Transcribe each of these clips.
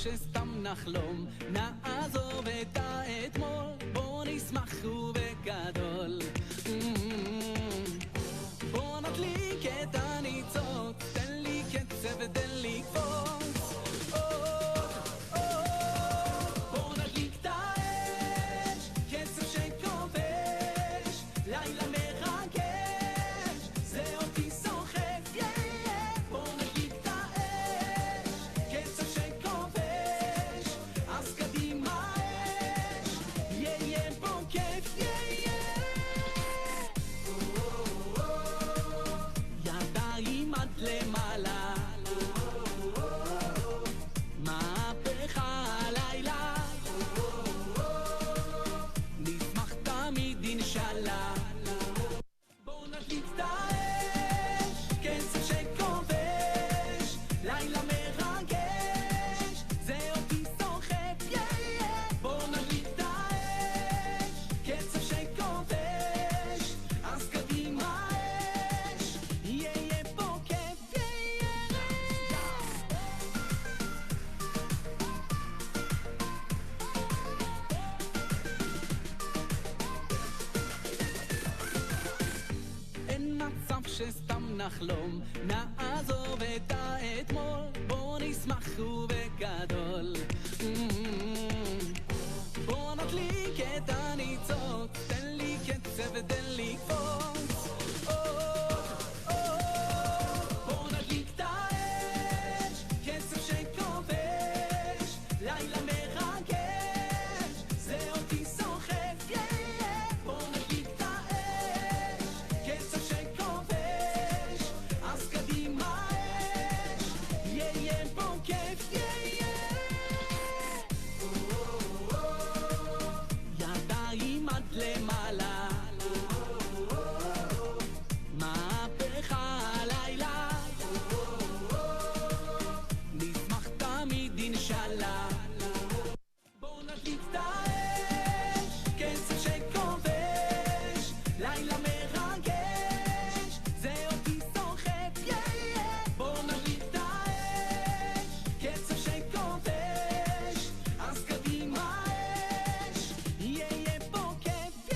שסתם נחלום, נעזוב את האתמול, בוא נשמח ובגדול. בוא נדליק את הניצוץ, תן לי קצב ותן לי קפוץ. בוא נדליק את האש, קצב שכובש, לילה מרגש, זה אותי סוחף, בוא נדליק את האש, קצב שכובש, אז קדימה אש, יהיה פה כיף, ידיים עד למעלה, מהפכה הלילה, נשמח תמיד אינשאללה. בוא נדליק את האש, קצב שכובש, לילה מרגש, זה אותי סוחף, בוא נדליק את האש, קצב שכובש, אז קדימה אש, יהיה פה כיף, אין מצב שסתם נחלום, נעזוב את האתמול, בוא נשמח ובגדול. בוא נדליק את הניצוץ, תן לי קצב ותן לי קפוץ. בוא נדליק את האש, קצב שכובש, לילה מרגש, זה אותי סוחף, בוא נדליק את האש, קצב שכובש, אז קדימה אש, יהיה פה כיף, ידיים עד למעלה, מהפכה הלילה, נשמח תמיד אינשאללה. בוא נדליק את האש, קצב שכובש, לילה מרגש, זה אותי סוחף, בוא נדליק את האש, קצב שכובש, אז קדימה אש, יהיה פה כיף,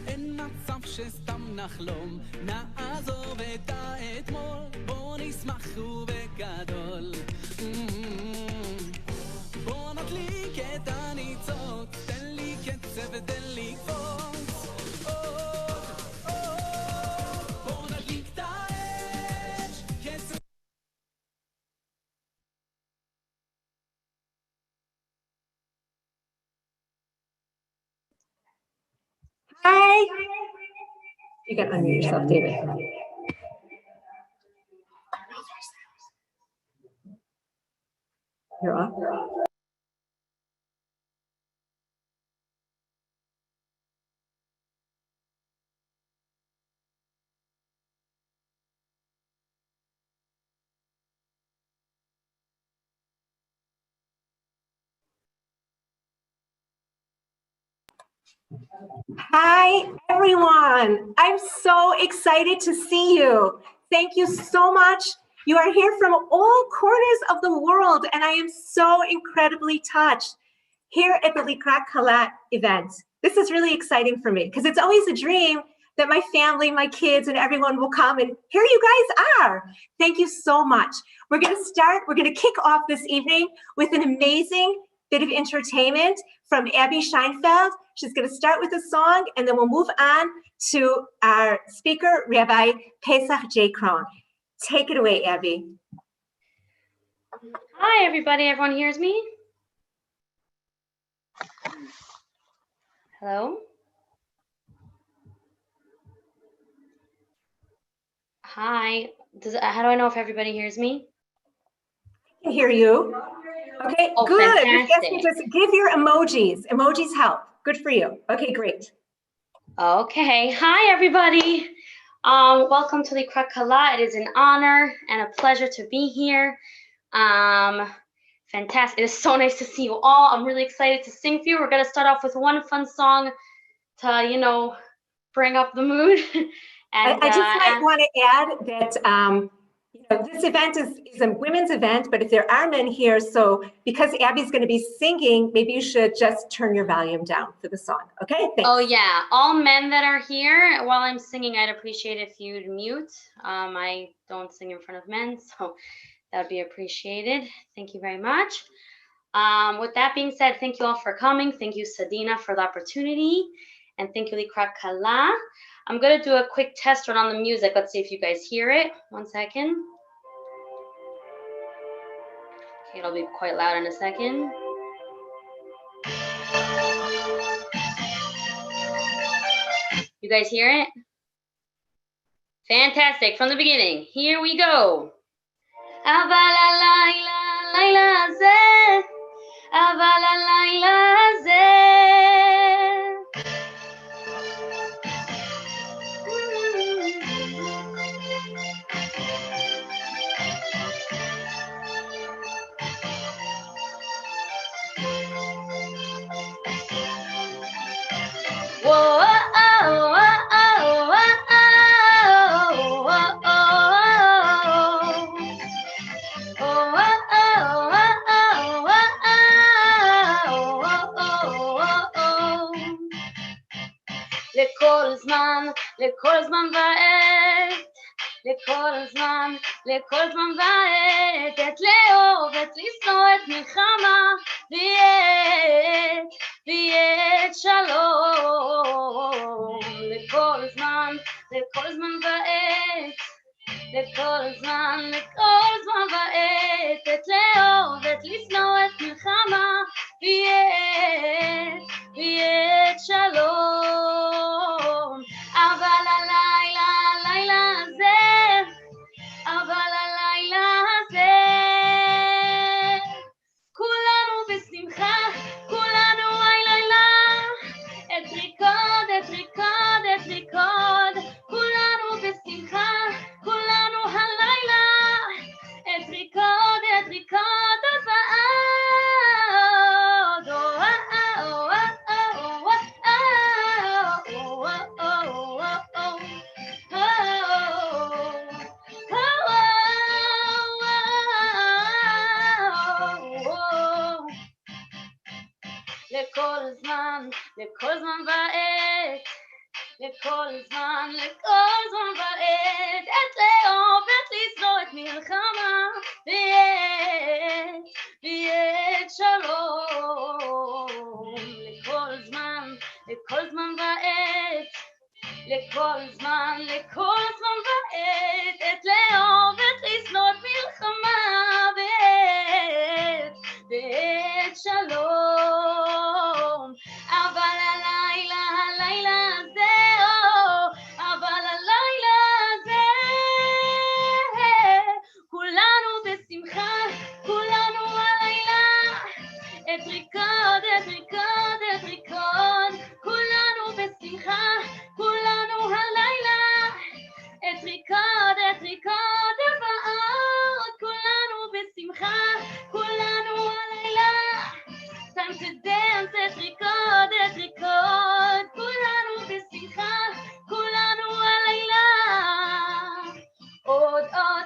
אין מצב שסתם נחלום, נעזוב את האתמול, בוא נשמח ובגדול. בוא נדליק את הניצוץ, תן לי קצב ותן לי קפוץ. בוא נדליק את האש, קצב Hi. You got to unmute yourself, David. You're off. Hi, everyone. I'm so excited to see you. Thank you so much. You are here from all corners of the world, and I am so incredibly touched here at the Likrat Kalat event. This is really exciting for me because it's always a dream that my family, my kids, and everyone will come, and here you guys are. Thank you so much. We're going to kick off this evening with an amazing bit of entertainment from Abby Scheinfeld. She's going to start with a song, and then we'll move on to our speaker, Rabbi Pesach J. Krohn. Take it away, Abby. Hi, everybody. Everyone hears me? Hello? Hi. How do I know if everybody hears me? I can hear you. Okay, Oh, good. fantastic. Just give your emojis. Emojis help. Good for you. Okay, great. Okay. Hi, everybody. Welcome to Likrat Kala. It is an honor and a pleasure to be here. Fantastic. It is so nice to see you all. I'm really excited to sing for you. We're going to start off with one fun song to, you know, bring up the mood. And I just might want to add that you know, this event is a women's event, but if there are men here, so because Abby's going to be singing, maybe you should just turn your volume down for the song. Okay, thanks. Oh yeah, all men that are here, while I'm singing, I'd appreciate if you'd mute. I don't sing in front of men, so that would be appreciated. Thank you very much. With that being said, thank you all for coming. Thank you, Sadina, for the opportunity. And thank you, Likrat Kala. I'm going to do a quick test run on the music. Let's see if you guys hear it. 1 second. Okay, it'll be quite loud in a second. You guys hear it? Fantastic. From the beginning. Here we go. אבל הלילה, לילה הזה, אבל הלילה הזה. לכל זמן, לכל זמן ועת, לכל זמן, לכל זמן ועת, עת לאהוב, עת לשנוא, עת מלחמה, ועת שלום. לכל זמן, לכל זמן ועת, לכל זמן, לכל זמן ועת, עת לאהוב, עת לשנוא, עת מלחמה, ועת שלום. אבל הלילה, הלילה הזה, אבל הלילה הזה, כולנו בשמחה, כולנו לילה, את ריקוד, את ריקוד, את ריקוד, כולנו בשמחה, כולנו הלילה, את ריקוד, את ריקוד, לכל זמן, לכל זמן ועת, לכל זמן, לכל זמן ועת, עת לאהוב, עת לשנוא, עת מלחמה, ועת שלום. לכל זמן, לכל זמן ועת, לכל זמן, לכל זמן ועת, עת לאהוב, עת לשנוא, עת מלחמה, ועת שלום. אבל הלילה, הלילה הזה, אבל הלילה הזה, כולנו בשמחה, כולנו הלילה, את ריקוד, את ריקוד, את ריקוד, כולנו בשמחה, כולנו הלילה, את ריקוד, את ריקוד, הבאות, כולנו בשמחה, כולנו הלילה, time to dance, את ריקוד, את ריקוד, כולנו בשמחה, כולנו הלילה, עוד, עוד, עוד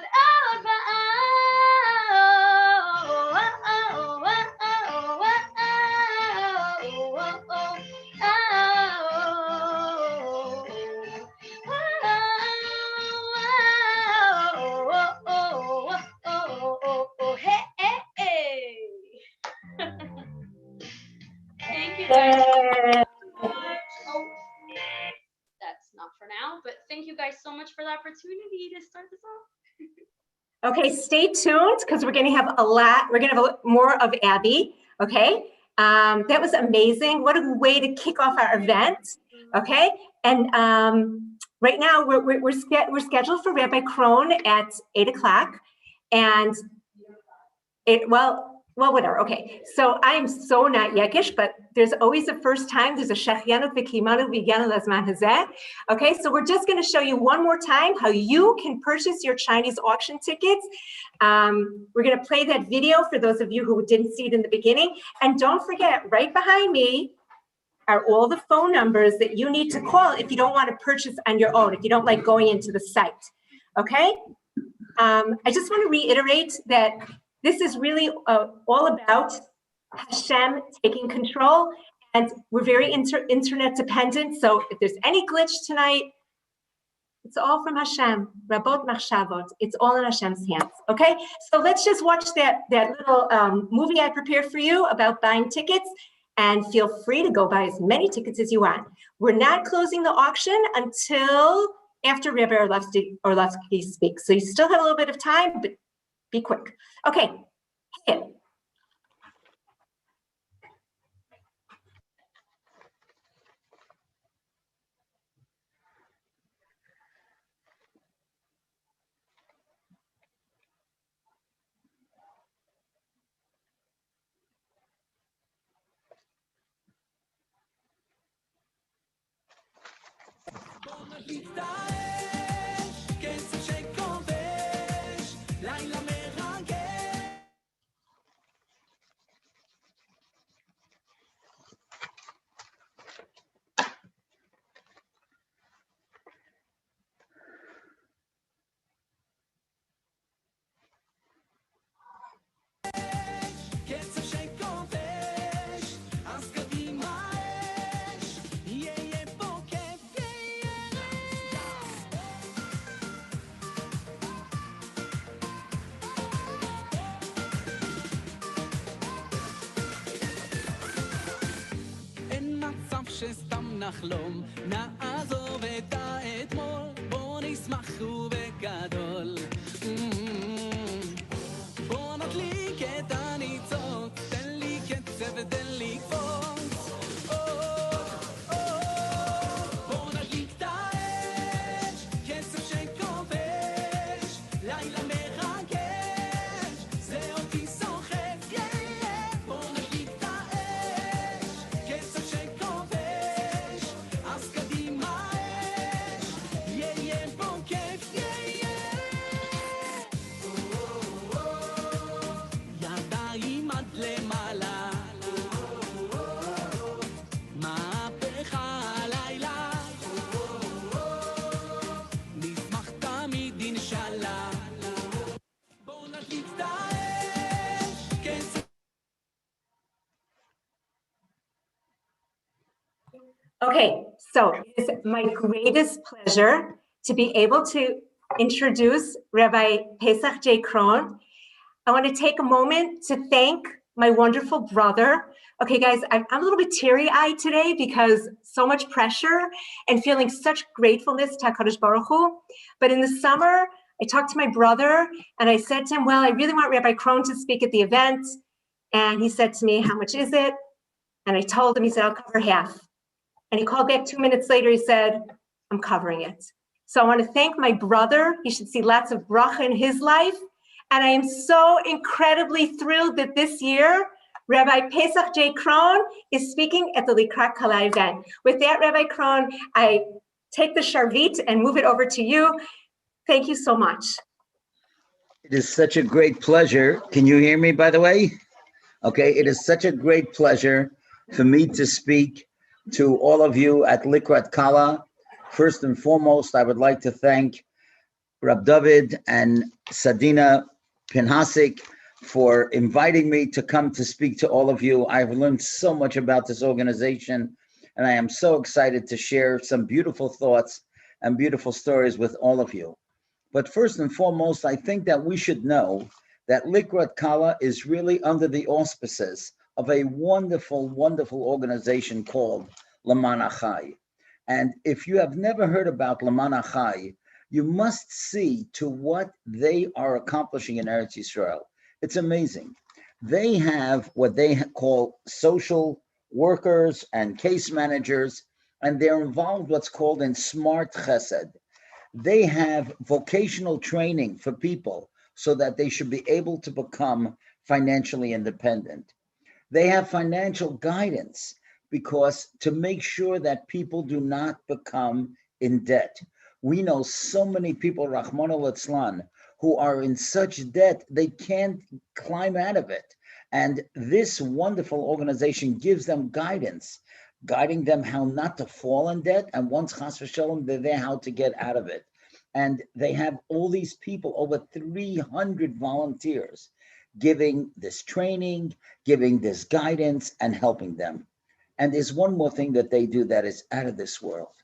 Thank you guys so much. Oh, that's not for now, but thank you guys so much for the opportunity to start this off. Okay, stay tuned because we're going to have a lot. We're going to have more of Abby. Okay, that was amazing. What a way to kick off our event. Okay, and right now we're scheduled for Rabbi Krohn at 8 o'clock, and well, whatever. Okay, so I'm so not Yekish, but there's always a first time. There's a Shechianu v'kimanu v'yanu lazman hazeh. Okay, so we're just going to show you one more time how you can purchase your Chinese auction tickets. We're going to play that video for those of you who didn't see it in the beginning. And don't forget, right behind me are all the phone numbers that you need to call if you don't want to purchase on your own, if you don't like going into the site. Okay? I just want to reiterate that this is really all about Hashem taking control, and we're very internet dependent. So if there's any glitch tonight, it's all from Hashem. Rabot machshavot. It's all in Hashem's hands. Okay, so let's just watch that little movie I prepared for you about buying tickets, and feel free to go buy as many tickets as you want. We're not closing the auction until after Rabbi Orlovsky speaks. So you still have a little bit of time, but be quick. Okay. Hit. שסתם נחלום, נעזוב את האתמול, בוא נשמח ובגדול. בוא נדליק את הניצוץ, תן לי קצב ותן לי קפוץ. בוא נדליק את האש, קצב שכובש, לילה מרגש, זה אותי סוחף, בוא נדליק את האש, קצב שכובש, אז קדימה אש, יהיה פה כיף, ידיים עד למעלה, מהפכה הלילה, נשמח תמיד אינשאללה, בוא נדליק את האש, קצב. Okay, so it is my greatest pleasure to be able to introduce Rabbi Pesach J. Krohn. I want to take a moment to thank my wonderful brother. Okay, guys, I'm a little bit teary-eyed today because so much pressure and feeling such gratefulness to HaKadosh Baruch Hu. But in the summer, I talked to my brother and I said to him, well, I really want Rabbi Krohn to speak at the event. And he said to me, how much is it? And I told him, he said, I'll cover half. And he called back 2 minutes later, he said, I'm covering it. So I want to thank my brother. He should see lots of bracha in his life. And I am so incredibly thrilled that this year, Rabbi Pesach J. Krohn is speaking at the Likrat Kala event. With that, Rabbi Krohn, I take the sharvit and move it over to you. Thank you so much. It is such a great pleasure. Can you hear me, by the way? Okay, it is such a great pleasure for me to speak to all of you at Likrat Kala. First and foremost, I would like to thank Rab David and Sadina Pinhasik for inviting me to come to speak to all of you. I've learned so much about this organization, and I am so excited to share some beautiful thoughts and beautiful stories with all of you. But first and foremost, I think that we should know that Likrat Kala is really under the auspices of a wonderful, wonderful organization called Leman Achai. And if you have never heard about Leman Achai, you must see to what they are accomplishing in Eretz Yisrael. It's amazing. They have what they call social workers and case managers, and they're involved what's called in smart chesed. They have vocational training for people so that they should be able to become financially independent. They have financial guidance because to make sure that people do not become in debt. We know so many people, Rahman al-Islan, who are in such debt they can't climb out of it. And this wonderful organization gives them guidance, guiding them how not to fall in debt. And once chas v'shalom, they're there how to get out of it. And they have all these people, over 300 volunteers, giving this training, giving this guidance, and helping them. And there's one more thing that they do that is out of this world.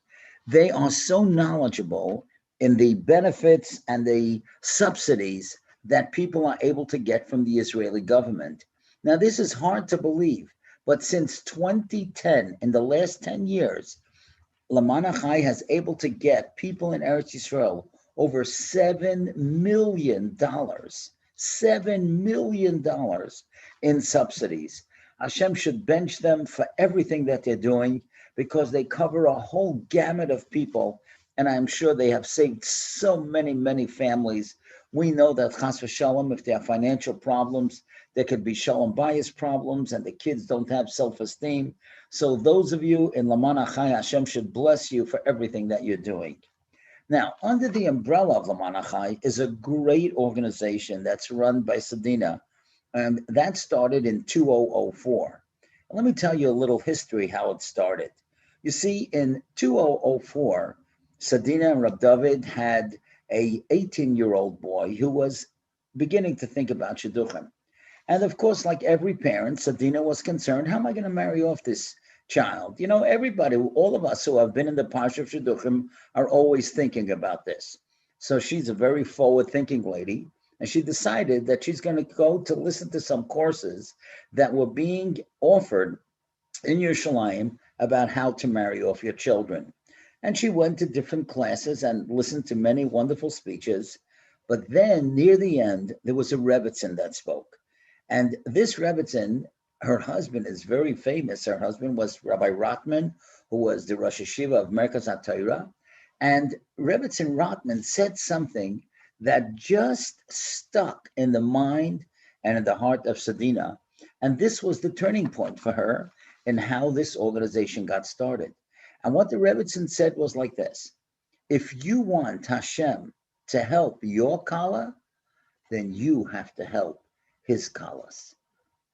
They are so knowledgeable in the benefits and the subsidies that people are able to get from the Israeli government. Now, this is hard to believe, but since 2010, in the last 10 years, Laman Achai has able to get people in Eretz Yisrael over $7 million, $7 million in subsidies. Hashem should bench them for everything that they're doing because they cover a whole gamut of people. And I'm sure they have saved so many, many families. We know that chas v'shalom, if they have financial problems, there could be shalom bias problems and the kids don't have self-esteem. So those of you in Laman Achai, Hashem should bless you for everything that you're doing. Now, under the umbrella of Laman Achai is a great organization that's run by Sadina. That started in 2004. Let me tell you a little history how it started. You see, in 2004, Sadina and Rab David had a 18-year-old boy who was beginning to think about shidduchim. And of course, like every parent, Sadina was concerned, how am I going to marry off this child? You know, everybody, all of us who have been in the Parsha of Shidduchim are always thinking about this. So she's a very forward-thinking lady, and she decided that she's going to go to listen to some courses that were being offered in Yerushalayim about how to marry off your children. And she went to different classes and listened to many wonderful speeches. But then near the end, there was a Rebbitzin that spoke. And this Rebbitzin, her husband is very famous. Her husband was Rabbi Rotman, who was the Rosh Hashiva of Merkaz HaTorah. And Rebbitzin Rotman said something that just stuck in the mind and in the heart of Sadina. And this was the turning point for her in how this organization got started. And what the Rebbitzin said was like this: if you want Hashem to help your kala, then you have to help his kalas.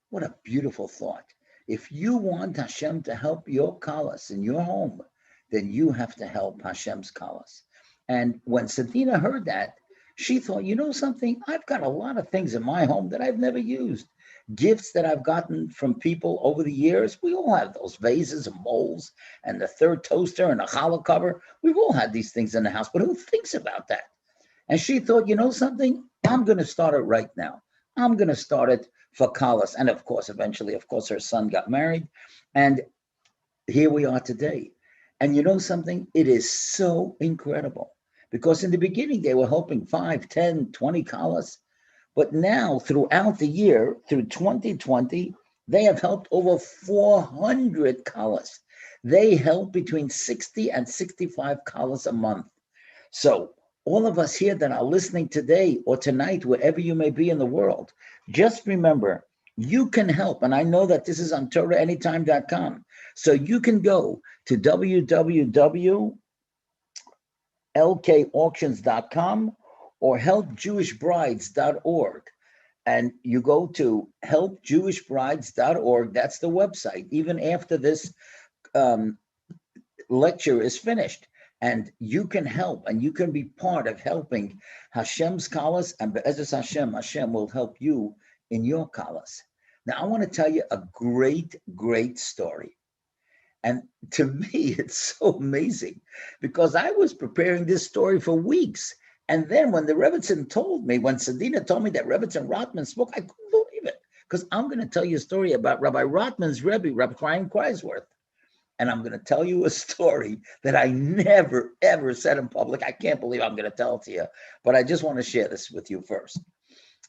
What a beautiful thought. If you want Hashem to help your kalas in your home, then you have to help Hashem's kalas. And when Sadina heard that, she thought, you know something? I've got a lot of things in my home that I've never used. Gifts that I've gotten from people over the years. We all have those vases and bowls and the third toaster and a challah cover. We've all had these things in the house, but who thinks about that? And she thought, you know something? I'm going to start it right now. I'm going to start it for kalas. And of course, eventually, of course, her son got married. And here we are today. And you know something? It is so incredible. Because in the beginning, they were helping 5, 10, 20 kalas. But now, throughout the year, through 2020, they have helped over 400 kalas. They help between 60 and 65 kalas a month. So all of us here that are listening today or tonight, wherever you may be in the world, just remember, you can help. And I know that this is on TorahAnytime.com. So you can go to www.lkauctions.com or helpjewishbrides.org. And you go to helpjewishbrides.org. That's the website, even after this lecture is finished. And you can help, and you can be part of helping Hashem's kalas, and Be'ezus Hashem, Hashem will help you in your kalas. Now, I want to tell you a great, great story. And to me, it's so amazing because I was preparing this story for weeks. And then when the Rebbitzin told me, when Sadina told me that Rebbitzin Rotman spoke, I couldn't believe it because I'm going to tell you a story about Rabbi Rotman's Rebbe, Rabbi Chaim Kreisworth. And I'm going to tell you a story that I never, ever said in public. I can't believe I'm going to tell it to you, but I just want to share this with you first.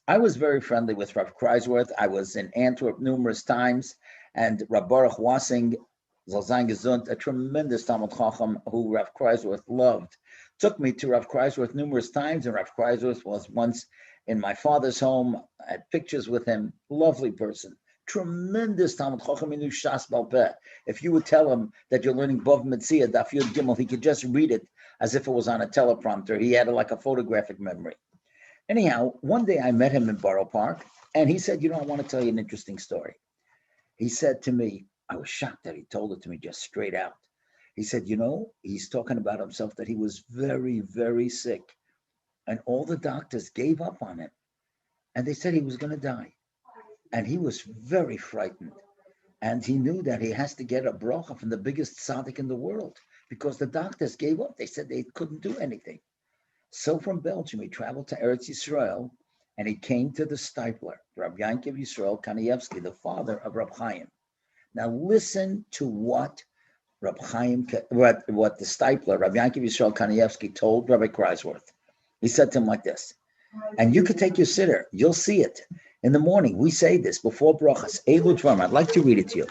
I was very friendly with Rabbi Kreisworth. I was in Antwerp numerous times, and Rabbi Baruch Wassing, Zalzain Gesund, a tremendous Talmud Chacham who Rabbi Kreisworth loved took me to Rav Kreisworth numerous times, and Rav Kreisworth was once in my father's home. I had pictures with him. Lovely person. Tremendous Talmud Chacham inu Shas Bal Peh. If you would tell him that you're learning Bov Metzia, Daf Yud Gimel, he could just read it as if it was on a teleprompter. He had like a photographic memory. Anyhow, one day I met him in Borough Park, and he said, I want to tell you an interesting story. He said to me, I was shocked that he told it to me just straight out. He said, he's talking about himself that he was very, very sick, and all the doctors gave up on him, and they said he was going to die. And he was very frightened. And he knew that he has to get a bracha from the biggest tzaddik in the world because the doctors gave up. They said they couldn't do anything. So from Belgium, he traveled to Eretz Yisrael, and he came to the Stipler, Rabbi Yankiv Yisrael Kanievsky, the father of Rab Chaim. Now listen to what Rab Chaim, what the Stipler, Rabbi Yankiv Yisrael Kanievsky, told Rabbi Kreisworth. He said to him like this, and you could take your sitter, you'll see it. In the morning, we say this before brachas. Elu dvarim. I'd like to read it to you.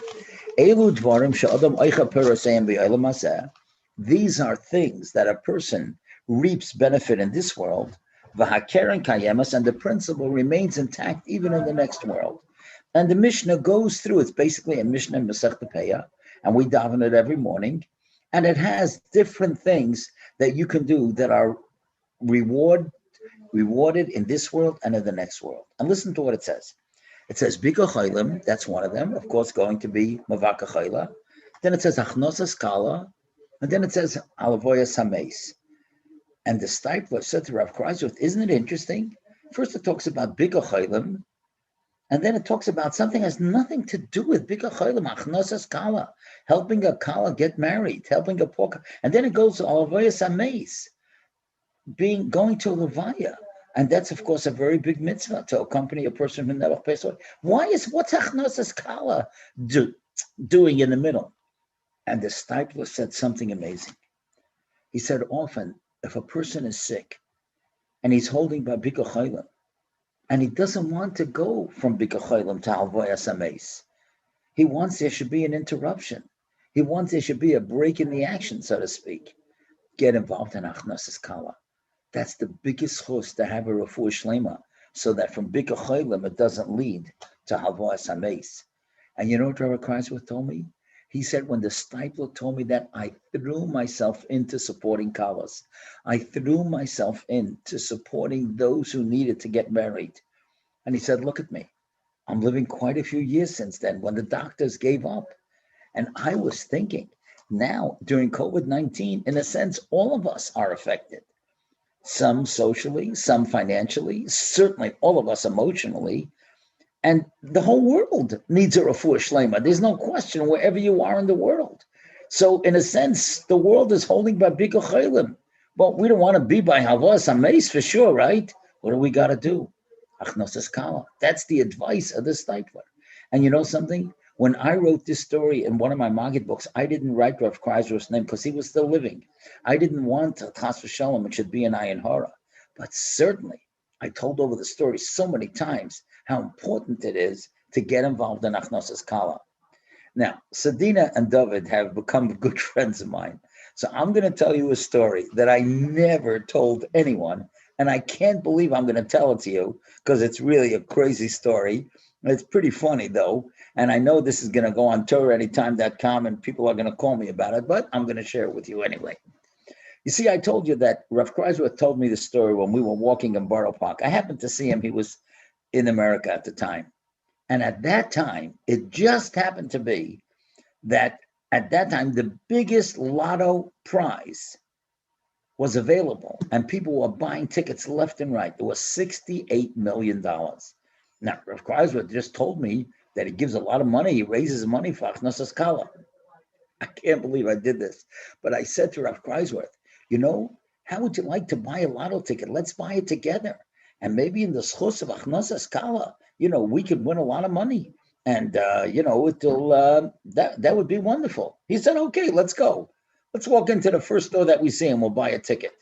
Elu dvarim she'adam oicha peraseihem b'olam hazeh. These are things that a person reaps benefit in this world. V'hakeren kayemas, and the principle remains intact even in the next world. And the Mishnah goes through. It's basically a Mishnah in Masechta Peah, and we daven it every morning. And it has different things that you can do that are rewarded in this world and in the next world. And listen to what it says. It says, Bika Chaylim, that's one of them, of course, going to be Mavaka Chayla. Then it says, Achnosas Kala, and then it says, Alavoya Sameis. And the Stipler said to Rav Kreisworth, isn't it interesting? First it talks about Bika Chaylim, and then it talks about something that has nothing to do with Bika Chaylim, Achnosas Kala, helping a Kala get married, helping a poor, and then it goes to Alavoya Sameis, going to Levaya. And that's, of course, a very big mitzvah to accompany a person who never pays away. What's Achnosas Kala doing in the middle? And the Stipler said something amazing. He said, often, if a person is sick and he's holding by Bika Chaylim, and he doesn't want to go from Bika Chaylim to Alvoya Sameis, he wants there should be an interruption. He wants there should be a break in the action, so to speak. Get involved in Achnosas Kala. That's the biggest chus to have a refuah shlema, so that from Bika Chaylim it doesn't lead to Alvoya Sameis. And you know what Rabbi Kreisworth told me? He said, when the Stipler told me that, I threw myself into supporting Kalas. I threw myself into supporting those who needed to get married. And he said, look at me. I'm living quite a few years since then, when the doctors gave up. And I was thinking, now, during COVID-19, in a sense, all of us are affected. Some socially, some financially, certainly all of us emotionally. And the whole world needs a refuah shlema. There's no question wherever you are in the world. So in a sense, the world is holding by Bika Chaylim. Well, we don't want to be by Havas Ameis for sure, right? What do we got to do? Achnosas Kala. That's the advice of the Stipler. And you know something? When I wrote this story in one of my Maggid books, I didn't write Rav Kreisworth's name because he was still living. I didn't want Chas v'Shalom, it should be an Ayin Hara. But certainly, I told over the story so many times how important it is to get involved in Achnosas Kala. Now, Sadina and David have become good friends of mine. So I'm going to tell you a story that I never told anyone, and I can't believe I'm going to tell it to you because it's really a crazy story. It's pretty funny, though, and I know this is going to go on TorahAnytime.com, and people are going to call me about it, but I'm going to share it with you anyway. You see, I told you that Rav Kreisworth told me the story when we were walking in Borough Park. I happened to see him. He was in America at the time. And at that time, it just happened to be that at that time, the biggest lotto prize was available and people were buying tickets left and right. It was $68 million. Now, Rav Kreisworth just told me that he gives a lot of money. He raises money for Achnosas Kala. I can't believe I did this. But I said to Rav Kreisworth, how would you like to buy a lotto ticket? Let's buy it together. And maybe in the schus of Achnosas Kala, we could win a lot of money. And, it'll that would be wonderful. He said, okay, let's go. Let's walk into the first store that we see and we'll buy a ticket.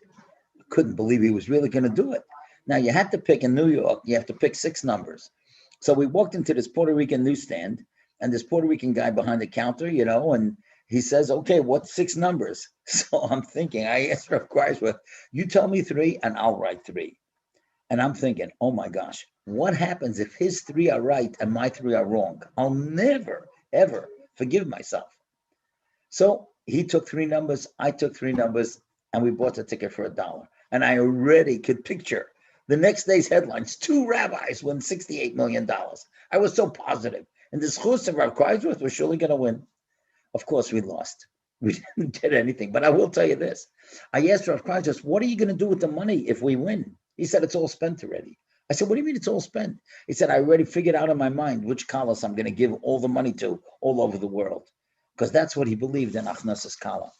I couldn't believe he was really going to do it. Now, you had to pick in New York, you have to pick 6 numbers. So we walked into this Puerto Rican newsstand, and this Puerto Rican guy behind the counter, and he says, okay, what's 6 numbers? So I'm thinking, I asked Rav Kreisworth, you tell me 3 and I'll write 3. And I'm thinking, oh my gosh, what happens if his 3 are right and my 3 are wrong? I'll never, ever forgive myself. So he took 3 numbers, I took 3 numbers, and we bought the ticket for $1. And I already could picture the next day's headlines: 2 rabbis win $68 million. I was so positive. And this Chus of Rav Kreisworth was surely going to win. Of course, we lost. We didn't get anything. But I will tell you this. I asked Rav Kreisworth, what are you going to do with the money if we win? He said, it's all spent already. I said, what do you mean it's all spent? He said, I already figured out in my mind which kalas I'm going to give all the money to all over the world. Because that's what he believed in Achnasas Kala.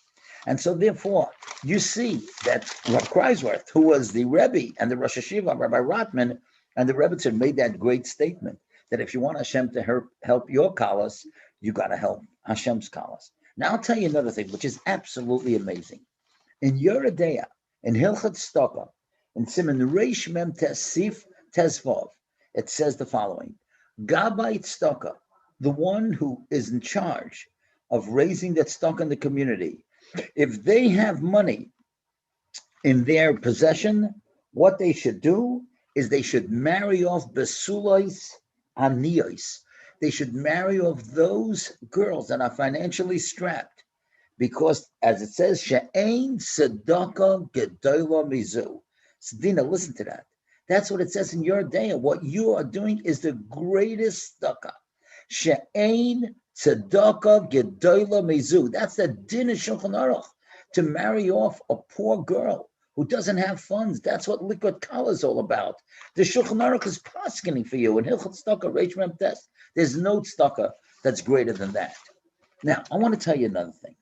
And so therefore, you see that Rav Kreisworth, who was the Rebbe and the Rosh Hashiva, Rabbi Rotman, and the Rebbe made that great statement that if you want Hashem to help your kalas, you got to help Hashem's kalas. Now I'll tell you another thing, which is absolutely amazing. In Yoredeya, in Hilchot Stokah, in Siman Reish Mem Tesif Tesvav, it says the following: Gabbai Tzedakah, the one who is in charge of raising that stock in the community, if they have money in their possession, what they should do is they should marry off besulois aniyos. They should marry off those girls that are financially strapped, because as it says, she'ein tzedakah gedola mizu. Dina, listen to that. That's what it says in your day. What you are doing is the greatest tzedakah. She'ein tzedakah gedola mizu. That's the din of Shulchan Aruch, to marry off a poor girl who doesn't have funds. That's what Likud Kala is all about. The Shulchan Aruch is paskening for you in Hilchot Tzedakah Reish Mem Tes. There's no tzedakah that's greater than that. Now, I want to tell you another thing.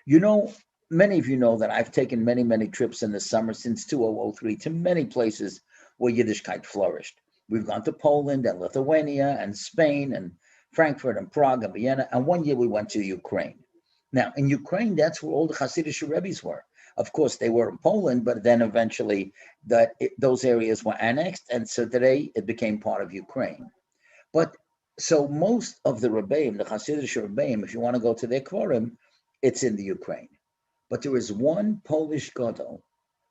You know, many of you know that I've taken many, many trips in the summer since 2003 to many places where Yiddishkeit flourished. We've gone to Poland and Lithuania and Spain and Frankfurt and Prague and Vienna. And one year we went to Ukraine. Now, in Ukraine, that's where all the Hasidic Rebbe's were. Of course, they were in Poland, but then eventually those areas were annexed. And so today it became part of Ukraine. But so most of the Rebbeim, the Hasidic Rebbeim, if you want to go to their Kvorim, it's in the Ukraine. But there is one Polish Gadol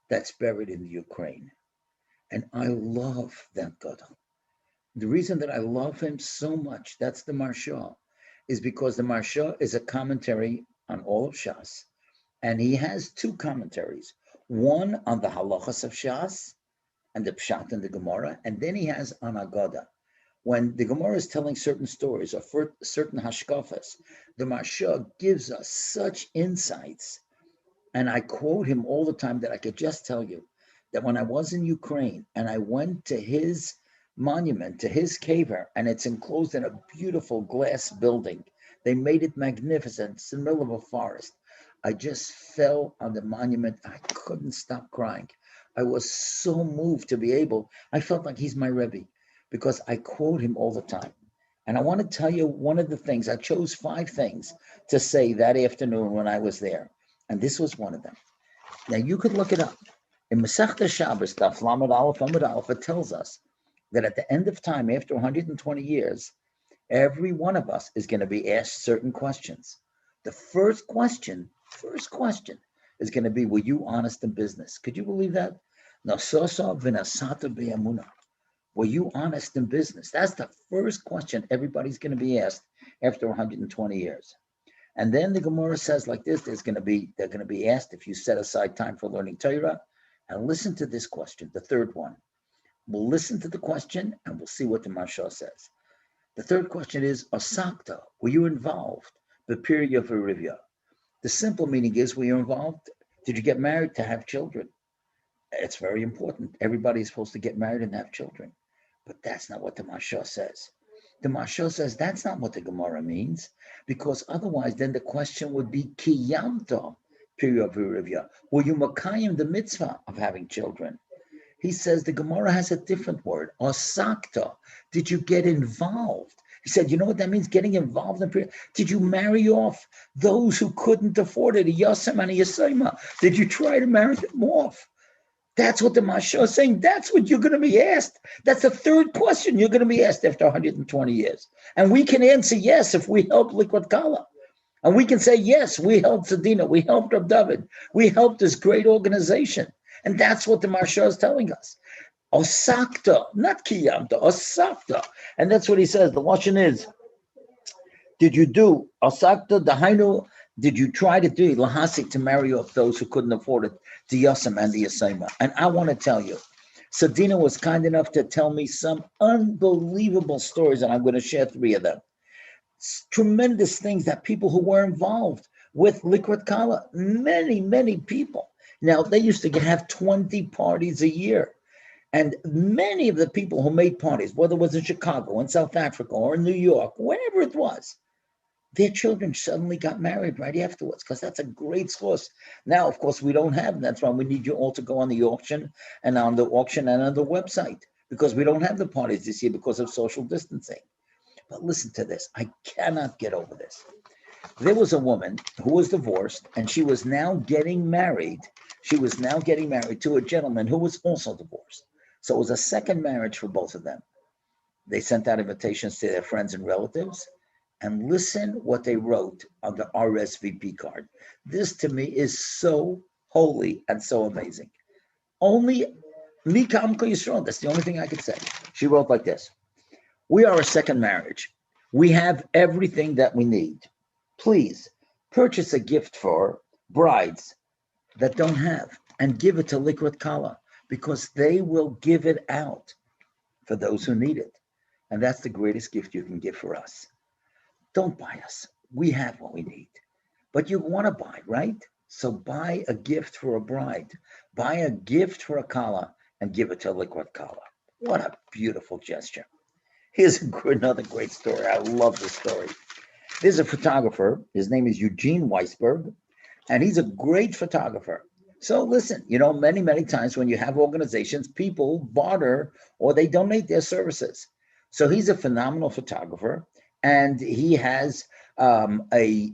that's buried in the Ukraine. And I love that Gadol. The reason that I love him so much, that's the Marsha, is because the Marsha is a commentary on all of Shas. And he has 2 commentaries. One on the halachas of Shas and the Pshat and the Gemara. And then he has on Agada. When the Gemara is telling certain stories or for certain hashkafas, the Marsha gives us such insights. And I quote him all the time that I could just tell you that when I was in Ukraine and I went to his monument, to his kever, and it's enclosed in a beautiful glass building. They made it magnificent. It's in the middle of a forest. I just fell on the monument. I couldn't stop crying. I was so moved to be able, I felt like he's my Rebbe, because I quote him all the time. And I want to tell you one of the things, I chose 5 things to say that afternoon when I was there. And this was one of them. Now you could look it up. In Masechta Shabbos, Daf Lamed Aleph Amud Aleph, it tells us that at the end of time, after 120 years, every one of us is going to be asked certain questions. The first question is going to be, were you honest in business? Could you believe that? Nasosa v'nasata b'emunah. Were you honest in business? That's the first question everybody's going to be asked after 120 years. And then the Gemara says like this, they're going to be asked if you set aside time for learning Torah. And listen to this question, the third one. We'll listen to the question and we'll see what the Marsha says. The third question is, Asakta, were you involved? B'pirya v'rivya. The simple meaning is, were you involved? Did you get married to have children? It's very important. Everybody's supposed to get married and have children. But that's not what the Marsha says. The Marsha says that's not what the Gemara means, because otherwise then the question would be, Kiyamta pirya v'rivya. Were you makayim the mitzvah of having children? He says the Gemara has a different word, asakta. Did you get involved? He said, you know what that means, getting involved in prayer? Did you marry off those who couldn't afford it, a yasam and a yasema? Did you try to marry them off? That's what the Marsha is saying. That's what you're going to be asked. That's the third question you're going to be asked after 120 years. And we can answer yes if we help Likud Kala. And we can say, yes, we helped Sadina, we helped Rab David, we helped this great organization. And that's what the Maharsha is telling us. Osakta, not kiyamta, osakta. And that's what he says. The Lashon is, did you do osakta dahainu? Did you try to do lahasik to marry off those who couldn't afford it, the yasam and the yasema? And I want to tell you, Sadina was kind enough to tell me some unbelievable stories, and I'm going to share 3 of them. Tremendous things that people who were involved with Liquid Kala, many people. Now, they used to have 20 parties a year. And many of the people who made parties, whether it was in Chicago, in South Africa, or in New York, wherever it was, their children suddenly got married right afterwards, because that's a great source. Now, of course, we don't have them. That's why we need you all to go on the auction and on the website, because we don't have the parties this year because of social distancing. But listen to this. I cannot get over this. There was a woman who was divorced, and she was now getting married. She was now getting married to a gentleman who was also divorced. So it was a second marriage for both of them. They sent out invitations to their friends and relatives. And listen what they wrote on the RSVP card. This to me is so holy and so amazing. Only Mikam Yisrael, that's the only thing I could say. She wrote like this. We are a second marriage. We have everything that we need. Please purchase a gift for brides that don't have and give it to Liquid Kala, because they will give it out for those who need it. And that's the greatest gift you can give for us. Don't buy us. We have what we need. But you want to buy, right? So buy a gift for a bride. Buy a gift for a Kala and give it to Liquid Kala. What a beautiful gesture. Here's another great story. I love this story. There's a photographer. His name is Eugene Weisberg, and he's a great photographer. So listen, many times when you have organizations, people barter or they donate their services. So he's a phenomenal photographer, and he has a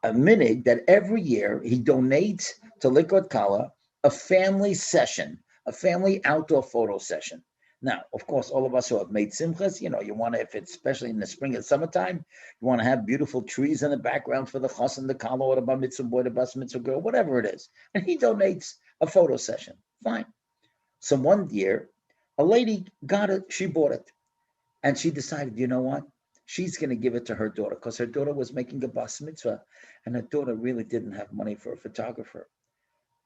minig that every year he donates to Liquid Kala a family session, a family outdoor photo session. Now, of course, all of us who have made simchas, you want to, if it's especially in the spring and summertime, you want to have beautiful trees in the background for the chas and the kala, or the bar mitzvah boy, the bas mitzvah girl, whatever it is. And he donates a photo session. Fine. So one year, a lady got it, she bought it. And she decided, you know what? She's going to give it to her daughter, because her daughter was making a bas mitzvah, and her daughter really didn't have money for a photographer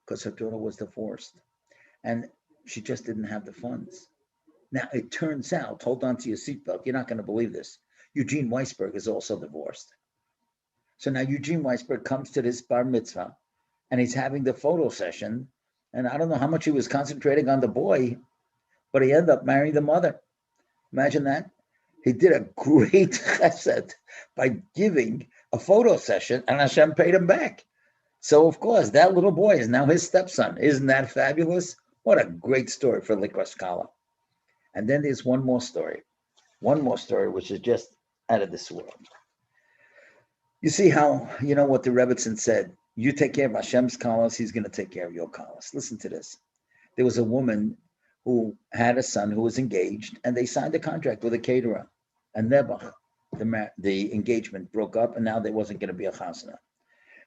because her daughter was divorced. And she just didn't have the funds. Now, it turns out, hold on to your seatbelt, you're not going to believe this, Eugene Weisberg is also divorced. So now Eugene Weisberg comes to this bar mitzvah, and he's having the photo session, and I don't know how much he was concentrating on the boy, but he ended up marrying the mother. Imagine that. He did a great chesed by giving a photo session, and Hashem paid him back. So, of course, that little boy is now his stepson. Isn't that fabulous? What a great story for Liquid Kala. And then there's one more story, which is just out of this world. You see how, what the Rebbetzin said, you take care of Hashem's kalas, he's going to take care of your kalas. Listen to this. There was a woman who had a son who was engaged, and they signed a contract with a caterer. And Nebuch, the engagement broke up, and now there wasn't going to be a chasna.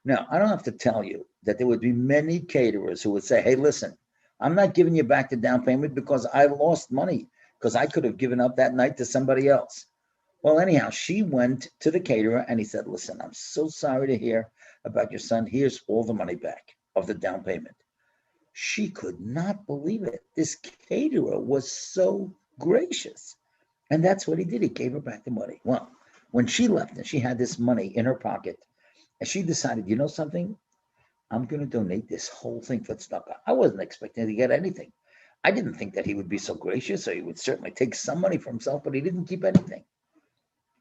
Now, I don't have to tell you that there would be many caterers who would say, hey, listen, I'm not giving you back the down payment because I lost money, because I could have given up that night to somebody else. Well, anyhow, she went to the caterer and he said, listen, I'm so sorry to hear about your son. Here's all the money back of the down payment. She could not believe it. This caterer was so gracious. And that's what he did. He gave her back the money. Well, when she left and she had this money in her pocket, and she decided, you know something? I'm going to donate this whole thing for tzedakah. I wasn't expecting to get anything. I didn't think that he would be so gracious, or he would certainly take some money for himself, but he didn't keep anything.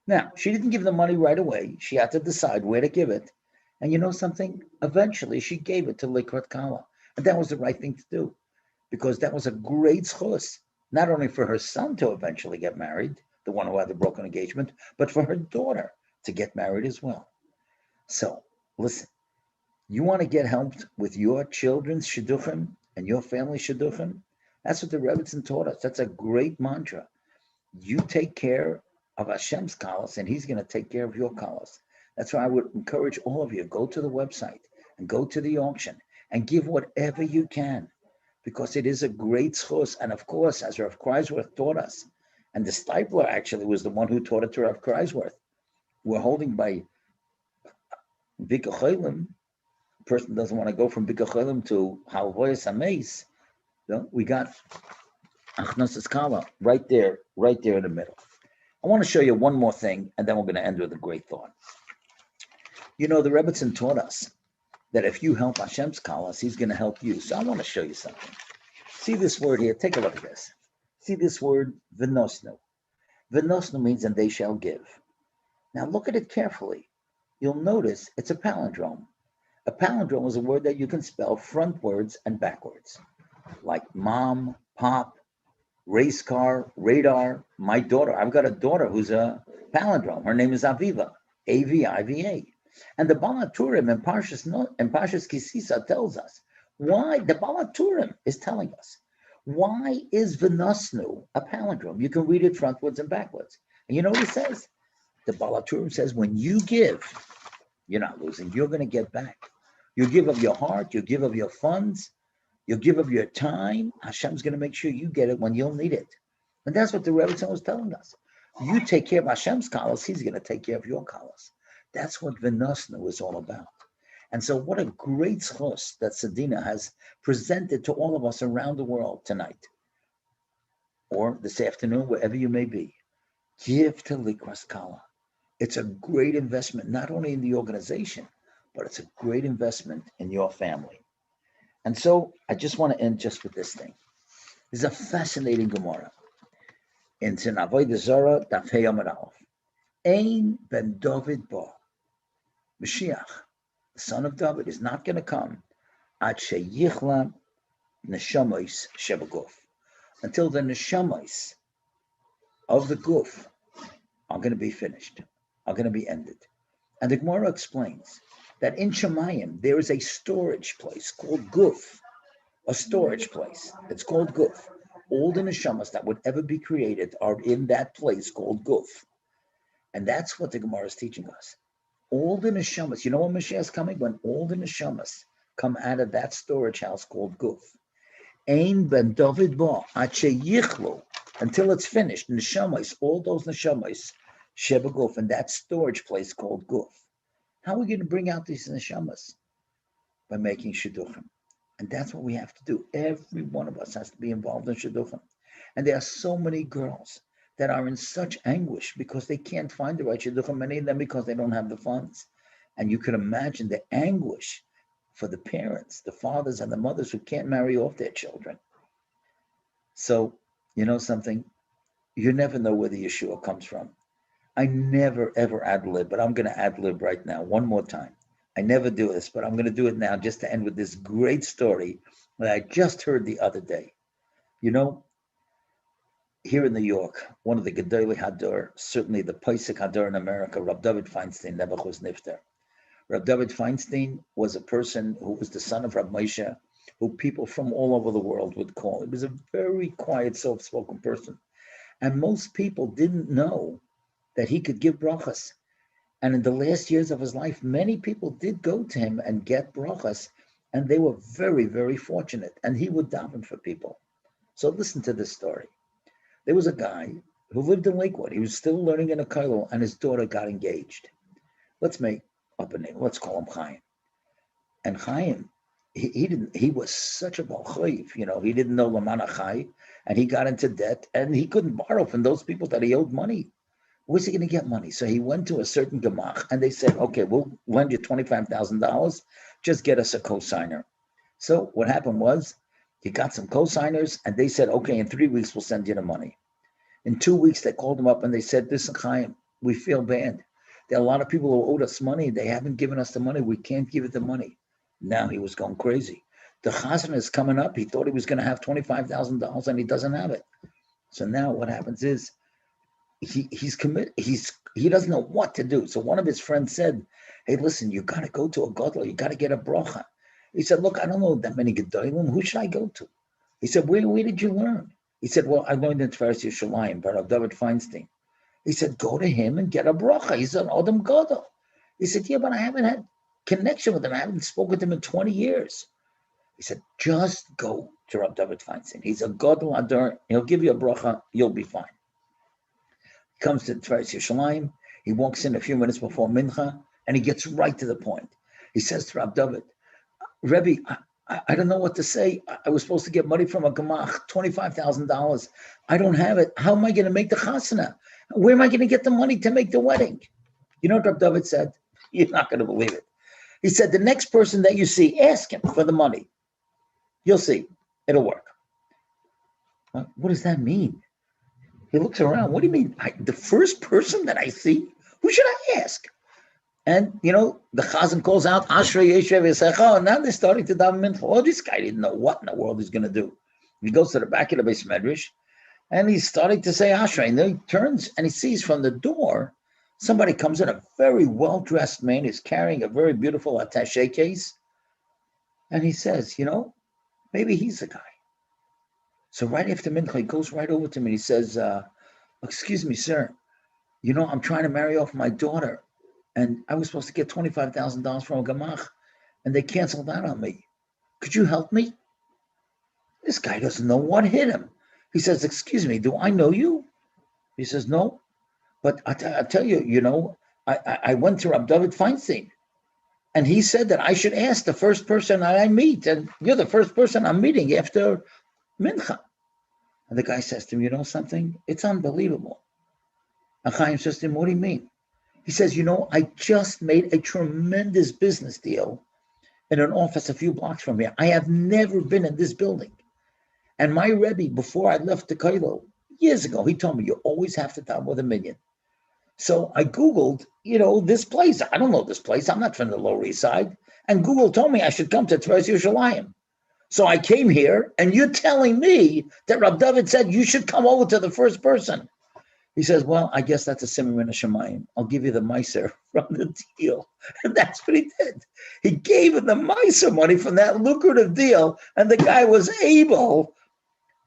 Now, she didn't give the money right away. She had to decide where to give it. And you know something? Eventually, she gave it to Liquid Kala. And that was the right thing to do, because that was a great schus, not only for her son to eventually get married, the one who had the broken engagement, but for her daughter to get married as well. So, listen, you want to get helped with your children's shidduchim and your family shidduchim? That's what the Rebbetzin taught us. That's a great mantra. You take care of Hashem's kalas, and he's going to take care of your kalas. That's why I would encourage all of you, go to the website and go to the auction and give whatever you can, because it is a great source. And of course, as Rav Kreisworth taught us, and the Stipler actually was the one who taught it to Rav Kreisworth, we're holding by Bika Cholim. Person doesn't want to go from Bika Cholim to Halvoyas Ameis. No, we got Achnosas Kala right there in the middle. I want to show you one more thing, and then we're going to end with a great thought. You know, the Rebbetzin taught us that if you help Hashem's Kalas, he's going to help you. So I want to show you something. See this word here. Take a look at this. See this word, Vinosnu. Vinosnu means, and they shall give. Now look at it carefully. You'll notice it's a palindrome. A palindrome is a word that you can spell frontwards and backwards, like mom, pop, race car, radar, my daughter. I've got a daughter who's a palindrome. Her name is Aviva, A-V-I-V-A. And the Balaturim in Parshas Kisisa tells us why. The Balaturim is telling us why is Vinasnu a palindrome. You can read it frontwards and backwards. And you know what it says? The Balaturim says when you give, you're not losing. You're going to get back. You give of your heart. You give of your funds. You give of your time. Hashem's going to make sure you get it when you'll need it. And that's what the Rebbe was telling us. You take care of Hashem's kalas, he's going to take care of your kalas. That's what Vinasnu is all about. And so what a great schos that Sadina has presented to all of us around the world tonight, or this afternoon, wherever you may be. Give to Likras Kala. It's a great investment, not only in the organization, but it's a great investment in your family. And so I just want to end just with this thing. There's a fascinating Gemara in Avodah Zarah, Daf Hey Amud Aleph. Ein ben David ba. Mashiach, the son of David, is not going to come ad sheyichla neshamis shebaguf, until the neshamis of the guf are going to be finished, are going to be ended. And the Gemara explains that in Shemayim there is a storage place called guf, a storage place. It's called guf. All the neshamas that would ever be created are in that place called guf. And that's what the Gemara is teaching us. All the neshamas, you know when Mashiach is coming? When all the neshamas come out of that storage house called guf. Ein ben David ba ache yichlu, until it's finished. Neshamas, all those neshamas, sheba guf, in that storage place called guf. How are we going to bring out these neshamas? By making shidduchim. And that's what we have to do. Every one of us has to be involved in shidduchim. And there are so many girls that are in such anguish because they can't find the right shidduchim, many of them because they don't have the funds. And you can imagine the anguish for the parents, the fathers and the mothers who can't marry off their children. So, you know something? You never know where the Yeshua comes from. I never, ever ad-lib, but I'm going to ad-lib right now, one more time. I never do this, but I'm going to do it now just to end with this great story that I just heard the other day. You know, here in New York, one of the Gedolei Hador, certainly the Pesach Hador in America, Rab David Feinstein, Nebuch was Nifter. Rab David Feinstein was a person who was the son of Rab Moshe, who people from all over the world would call. He was a very quiet, soft-spoken person. And most people didn't know that he could give brachas. And in the last years of his life, many people did go to him and get brachas, and they were very, very fortunate. And he would daven for people. So listen to this story. There was a guy who lived in Lakewood. He was still learning in a kollel, and his daughter got engaged. Let's make up a name. Let's call him Chaim. And Chaim, he was such a balchayiv, you know, he didn't know Lamana Chai, and he got into debt, and he couldn't borrow from those people that he owed money. Where's he going to get money? So he went to a certain gemach, and they said, okay, we'll lend you $25,000. Just get us a cosigner. So what happened was he got some cosigners, and they said, okay, in 3 weeks, we'll send you the money. In 2 weeks, they called him up, and they said, listen, Chaim, we feel bad. There are a lot of people who owed us money. They haven't given us the money. We can't give it the money. Now he was going crazy. The chazan is coming up. He thought he was going to have $25,000, and he doesn't have it. So now what happens is, he's committed. He doesn't know what to do. So one of his friends said, hey, listen, you got to go to a gadol. You got to get a bracha. He said, look, I don't know that many gedolim. Who should I go to? He said, where did you learn? He said, well, I learned in Tveres Yerushalayim, by Rav David Feinstein. He said, go to him and get a bracha. He's an Adam gadol. He said, yeah, but I haven't had connection with him. I haven't spoken with him in 20 years. He said, just go to Rab David Feinstein. He's a Gadol Adar. He'll give you a bracha. You'll be fine. He comes to Tveres Yerushalayim. He walks in a few minutes before Mincha, and he gets right to the point. He says to Rab David, Rebbe, I don't know what to say. I was supposed to get money from a gemach, $25,000. I don't have it. How am I going to make the chasana? Where am I going to get the money to make the wedding? You know what Rab David said? You're not going to believe it. He said, the next person that you see, ask him for the money. You'll see. It'll work. What does that mean? He looks around. What do you mean? The first person that I see? Who should I ask? And, you know, the chazan calls out, Ashrei Yeshev Yisecha, and now they're starting to daven mincha. Oh, this guy didn't know what in the world he's going to do. He goes to the back of the Beis Medrash, and he's starting to say Ashrei. And then he turns, and he sees from the door, somebody comes in, a very well-dressed man. He's carrying a very beautiful attaché case. And he says, you know, maybe he's the guy. So right after mincha, he goes right over to me. And he says, excuse me, sir. You know, I'm trying to marry off my daughter. And I was supposed to get $25,000 from a gemach, and they canceled that on me. Could you help me? This guy doesn't know what hit him. He says, excuse me, do I know you? He says, no. But I tell you, you know, I went to Rab David Feinstein, and he said that I should ask the first person I meet, and you're the first person I'm meeting after mincha. And the guy says to me, you know something? It's unbelievable. And Chaim says to him, what do you mean? He says, you know, I just made a tremendous business deal in an office a few blocks from here. I have never been in this building. And my Rebbe, before I left the Koilo years ago, he told me, you always have to daven with a minyan. So I Googled, you know, this place. I don't know this place. I'm not from the Lower East Side. And Google told me I should come to Tveres Yerushalayim. So I came here, and you're telling me that Rab David said you should come over to the first person. He says, well, I guess that's a simmer in a shemayim. I'll give you the meiser from the deal. And that's what he did. He gave him the meiser money from that lucrative deal, and the guy was able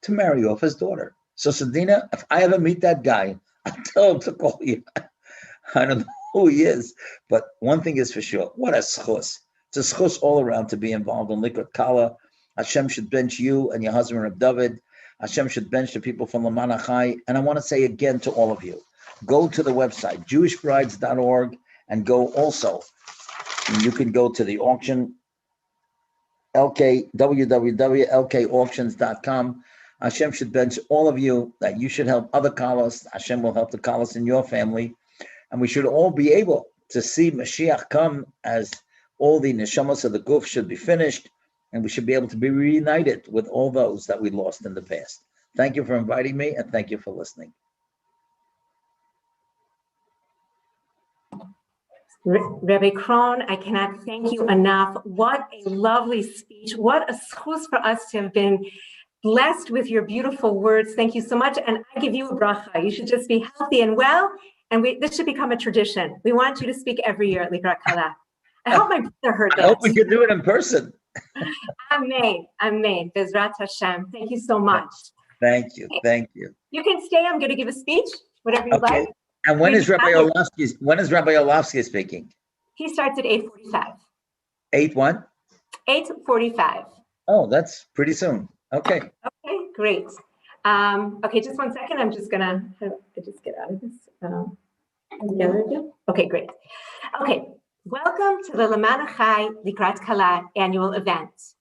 to marry off his daughter. So, Sadina, if I ever meet that guy, I'll tell him to call you. I don't know who he is, but one thing is for sure. What a schus. It's a schus all around to be involved in Likrat Kala. Hashem should bench you and your husband, Reb David. Hashem should bench the people from Laman Achai. And I want to say again to all of you, go to the website, jewishbrides.org, and go also. You can go to the auction, www.lkauctions.com. Hashem should bench all of you, that you should help other Kalas. Hashem will help the Kalas in your family. And we should all be able to see Mashiach come as all the neshamas of the guf should be finished. And we should be able to be reunited with all those that we lost in the past. Thank you for inviting me, and thank you for listening. Rabbi Kron, I cannot thank you enough. What a lovely speech. What a schus for us to have been blessed with your beautiful words. Thank you so much. And I give you a bracha. You should just be healthy and well. And this should become a tradition. We want you to speak every year at Likrat Kala. I hope my brother heard that. I hope we can do it in person. Amen. Amen. Bezrat Hashem. Thank you so much. Thank you. Thank you. You can stay. I'm going to give a speech, whatever you like. And when is Rabbi Orlovsky speaking? He starts at 8:45. 8 what? 8:45. Oh, that's pretty soon. Okay. Okay, great. Okay, just 1 second. I'm just gonna just get out of this. Okay, great. Okay. Welcome to the Laman Achai Likrat Kala annual event.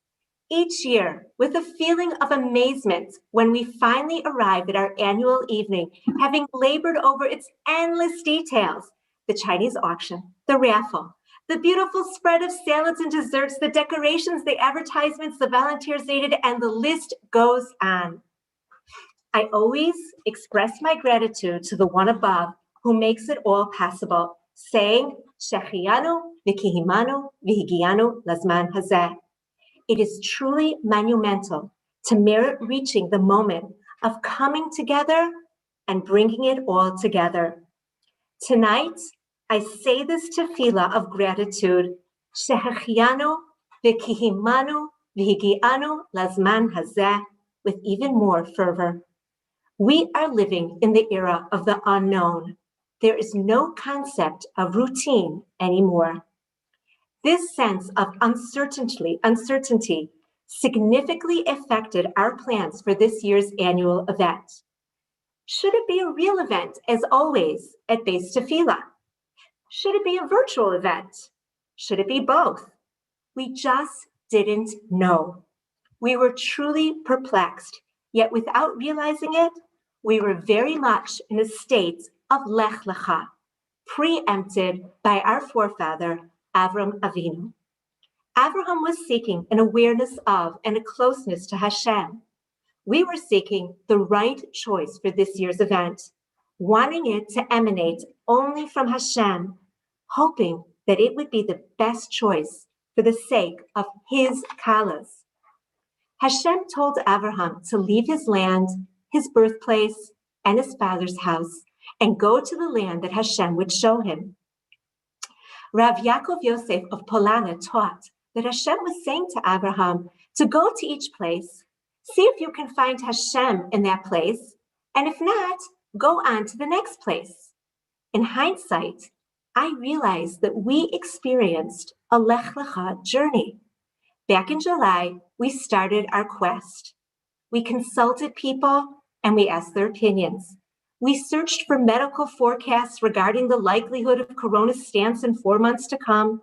Each year, with a feeling of amazement when we finally arrive at our annual evening, having labored over its endless details, the Chinese auction, the raffle, the beautiful spread of salads and desserts, the decorations, the advertisements, the volunteers needed, and the list goes on. I always express my gratitude to the one above who makes it all possible, saying, Shechianu v'kihimanu v'higianu lazman hazeh. It is truly monumental to merit reaching the moment of coming together and bringing it all together. Tonight, I say this tefillah of gratitude, Shechianu v'kihimanu v'higianu lazman hazeh, with even more fervor. We are living in the era of the unknown. There is no concept of routine anymore. This sense of uncertainty significantly affected our plans for this year's annual event. Should it be a real event, as always, at Beis Tefillah? Should it be a virtual event? Should it be both? We just didn't know. We were truly perplexed, yet without realizing it, we were very much in a state of Lech Lecha, preempted by our forefather, Avram Avinu. Abraham was seeking an awareness of and a closeness to Hashem. We were seeking the right choice for this year's event, wanting it to emanate only from Hashem, hoping that it would be the best choice for the sake of his kalas. Hashem told Abraham to leave his land, his birthplace, and his father's house, and go to the land that Hashem would show him. Rav Yaakov Yosef of Polana taught that Hashem was saying to Abraham to go to each place, see if you can find Hashem in that place, and if not, go on to the next place. In hindsight, I realized that we experienced a Lech Lecha journey. Back in July, we started our quest. We consulted people and we asked their opinions. We searched for medical forecasts regarding the likelihood of Corona's stance in 4 months to come.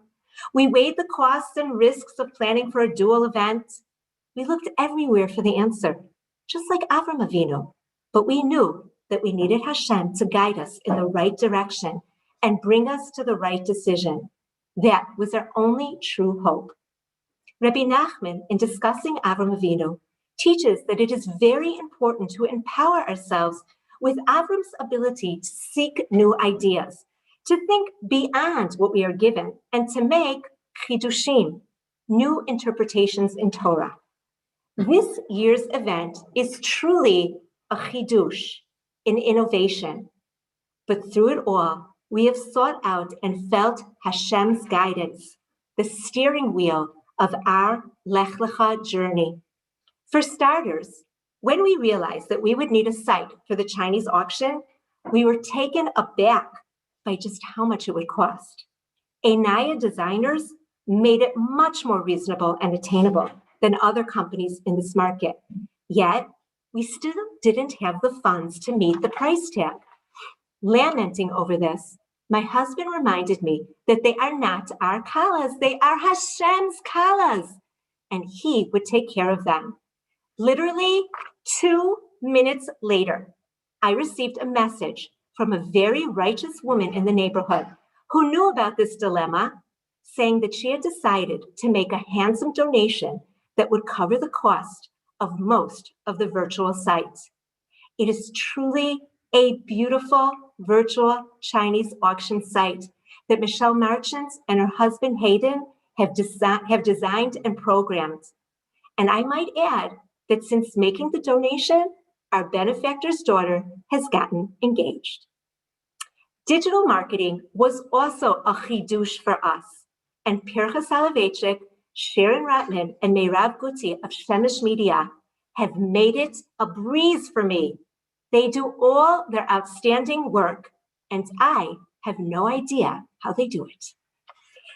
We weighed the costs and risks of planning for a dual event. We looked everywhere for the answer, just like Avram Avinu, but we knew that we needed Hashem to guide us in the right direction and bring us to the right decision. That was our only true hope. Rabbi Nachman, in discussing Avram Avinu, teaches that it is very important to empower ourselves with Avram's ability to seek new ideas, to think beyond what we are given, and to make chidushim, new interpretations in Torah. This year's event is truly a chidush, an innovation. But through it all, we have sought out and felt Hashem's guidance, the steering wheel of our Lech Lecha journey. For starters, when we realized that we would need a site for the Chinese auction, we were taken aback by just how much it would cost. Einaya designers made it much more reasonable and attainable than other companies in this market. Yet, we still didn't have the funds to meet the price tag. Lamenting over this, my husband reminded me that they are not our kalas, they are Hashem's kalas, and he would take care of them. Literally 2 minutes later, I received a message from a very righteous woman in the neighborhood who knew about this dilemma, saying that she had decided to make a handsome donation that would cover the cost of most of the virtual sites. It is truly a beautiful virtual Chinese auction site that Michelle Marchant and her husband Hayden have designed and programmed. And I might add that since making the donation, our benefactor's daughter has gotten engaged. Digital marketing was also a chidush for us, and Pircha Soloveitchik, Sharon Rotman, and Meirav Guti of Shemesh Media have made it a breeze for me. They do all their outstanding work, and I have no idea how they do it.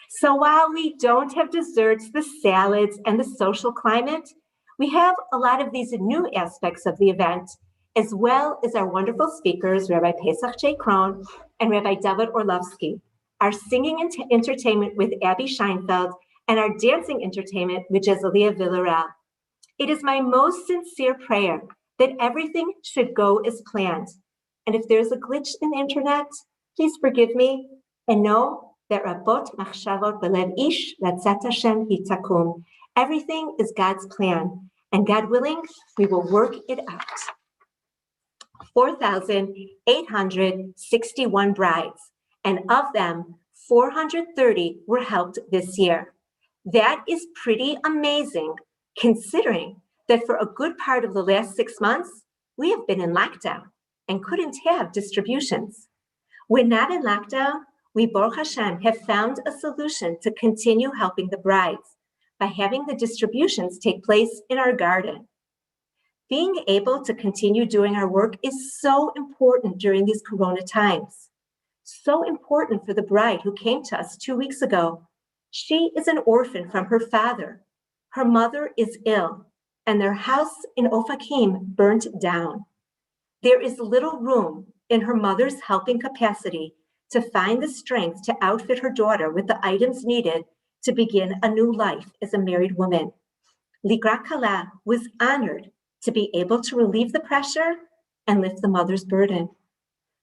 So while we don't have desserts, the salads, and the social climate, we have a lot of these new aspects of the event, as well as our wonderful speakers, Rabbi Pesach J. Krohn and Rabbi David Orlovsky, our singing entertainment with Abby Scheinfeld, and our dancing entertainment with Jezalia Villarreal. It is my most sincere prayer that everything should go as planned. And if there's a glitch in the internet, please forgive me and know that Rabot Machshavot Belev Ish Ratzat Hashem Hitakum. Everything is God's plan, and God willing, we will work it out. 4,861 brides, and of them, 430 were helped this year. That is pretty amazing, considering that for a good part of the last 6 months, we have been in lockdown and couldn't have distributions. When not in lockdown, we, Baruch Hashem, have found a solution to continue helping the brides by having the distributions take place in our garden. Being able to continue doing our work is so important during these Corona times. So important for the bride who came to us 2 weeks ago. She is an orphan from her father. Her mother is ill, and their house in Ofakim burnt down. There is little room in her mother's helping capacity to find the strength to outfit her daughter with the items needed to begin a new life as a married woman. Likrat Kala was honored to be able to relieve the pressure and lift the mother's burden.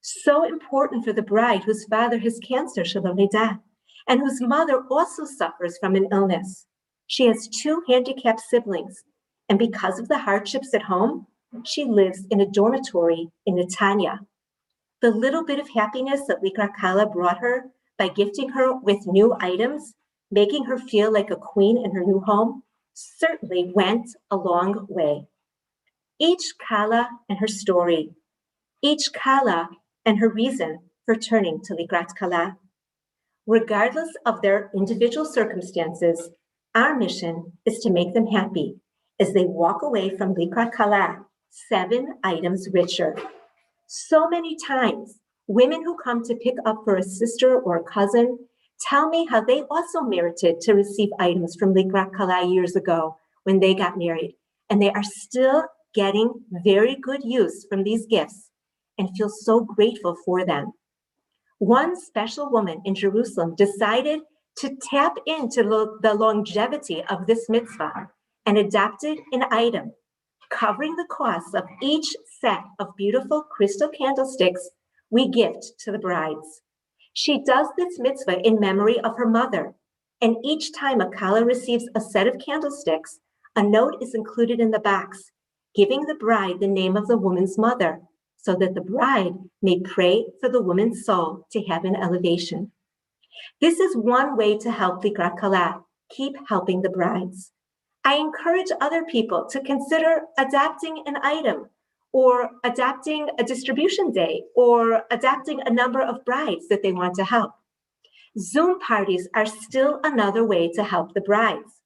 So important for the bride whose father has cancer, Shalom Nida, and whose mother also suffers from an illness. She has 2 handicapped siblings, and because of the hardships at home, she lives in a dormitory in Netanya. The little bit of happiness that Likrat Kala brought her by gifting her with new items, making her feel like a queen in her new home, certainly went a long way. Each Kala and her story, each Kala and her reason for turning to Likrat Kala. Regardless of their individual circumstances, our mission is to make them happy as they walk away from Likrat Kala 7 items richer. So many times, women who come to pick up for a sister or a cousin tell me how they also merited to receive items from Likrat Kala years ago when they got married, and they are still getting very good use from these gifts and feel so grateful for them. One special woman in Jerusalem decided to tap into the longevity of this mitzvah and adopted an item covering the costs of each set of beautiful crystal candlesticks we gift to the brides. She does this mitzvah in memory of her mother, and each time a kala receives a set of candlesticks, a note is included in the box, giving the bride the name of the woman's mother, so that the bride may pray for the woman's soul to have an elevation. This is one way to help Likrat Kala keep helping the brides. I encourage other people to consider adapting an item or adapting a distribution day or adapting a number of brides that they want to help. Zoom parties are still another way to help the brides.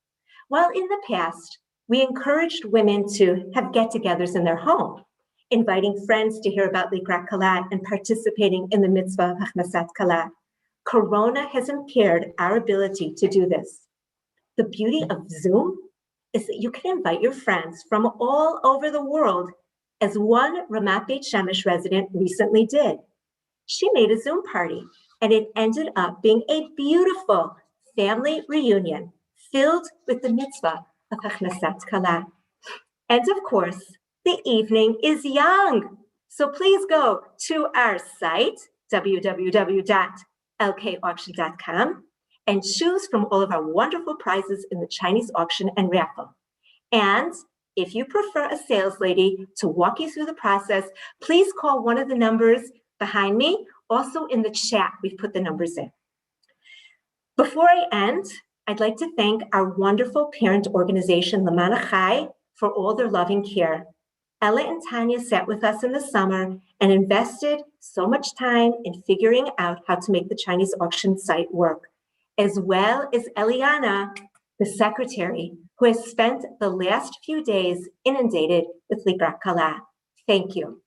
While in the past, we encouraged women to have get-togethers in their home, inviting friends to hear about Likrat Kala and participating in the mitzvah of Hachnasat Kala, Corona has impaired our ability to do this. The beauty of Zoom is that you can invite your friends from all over the world, as one Ramat Beit Shemesh resident recently did. She made a Zoom party, and it ended up being a beautiful family reunion filled with the mitzvah of Hachnasat Kala. And of course, the evening is young. So please go to our site, www.lkauction.com, and choose from all of our wonderful prizes in the Chinese auction and raffle. And if you prefer a sales lady to walk you through the process, please call one of the numbers behind me. Also in the chat, we've put the numbers in. Before I end, I'd like to thank our wonderful parent organization, Laman Achai, for all their loving care. Ella and Tanya sat with us in the summer and invested so much time in figuring out how to make the Chinese auction site work, as well as Eliana, the secretary, who has spent the last few days inundated with Likrat Kala. Thank you.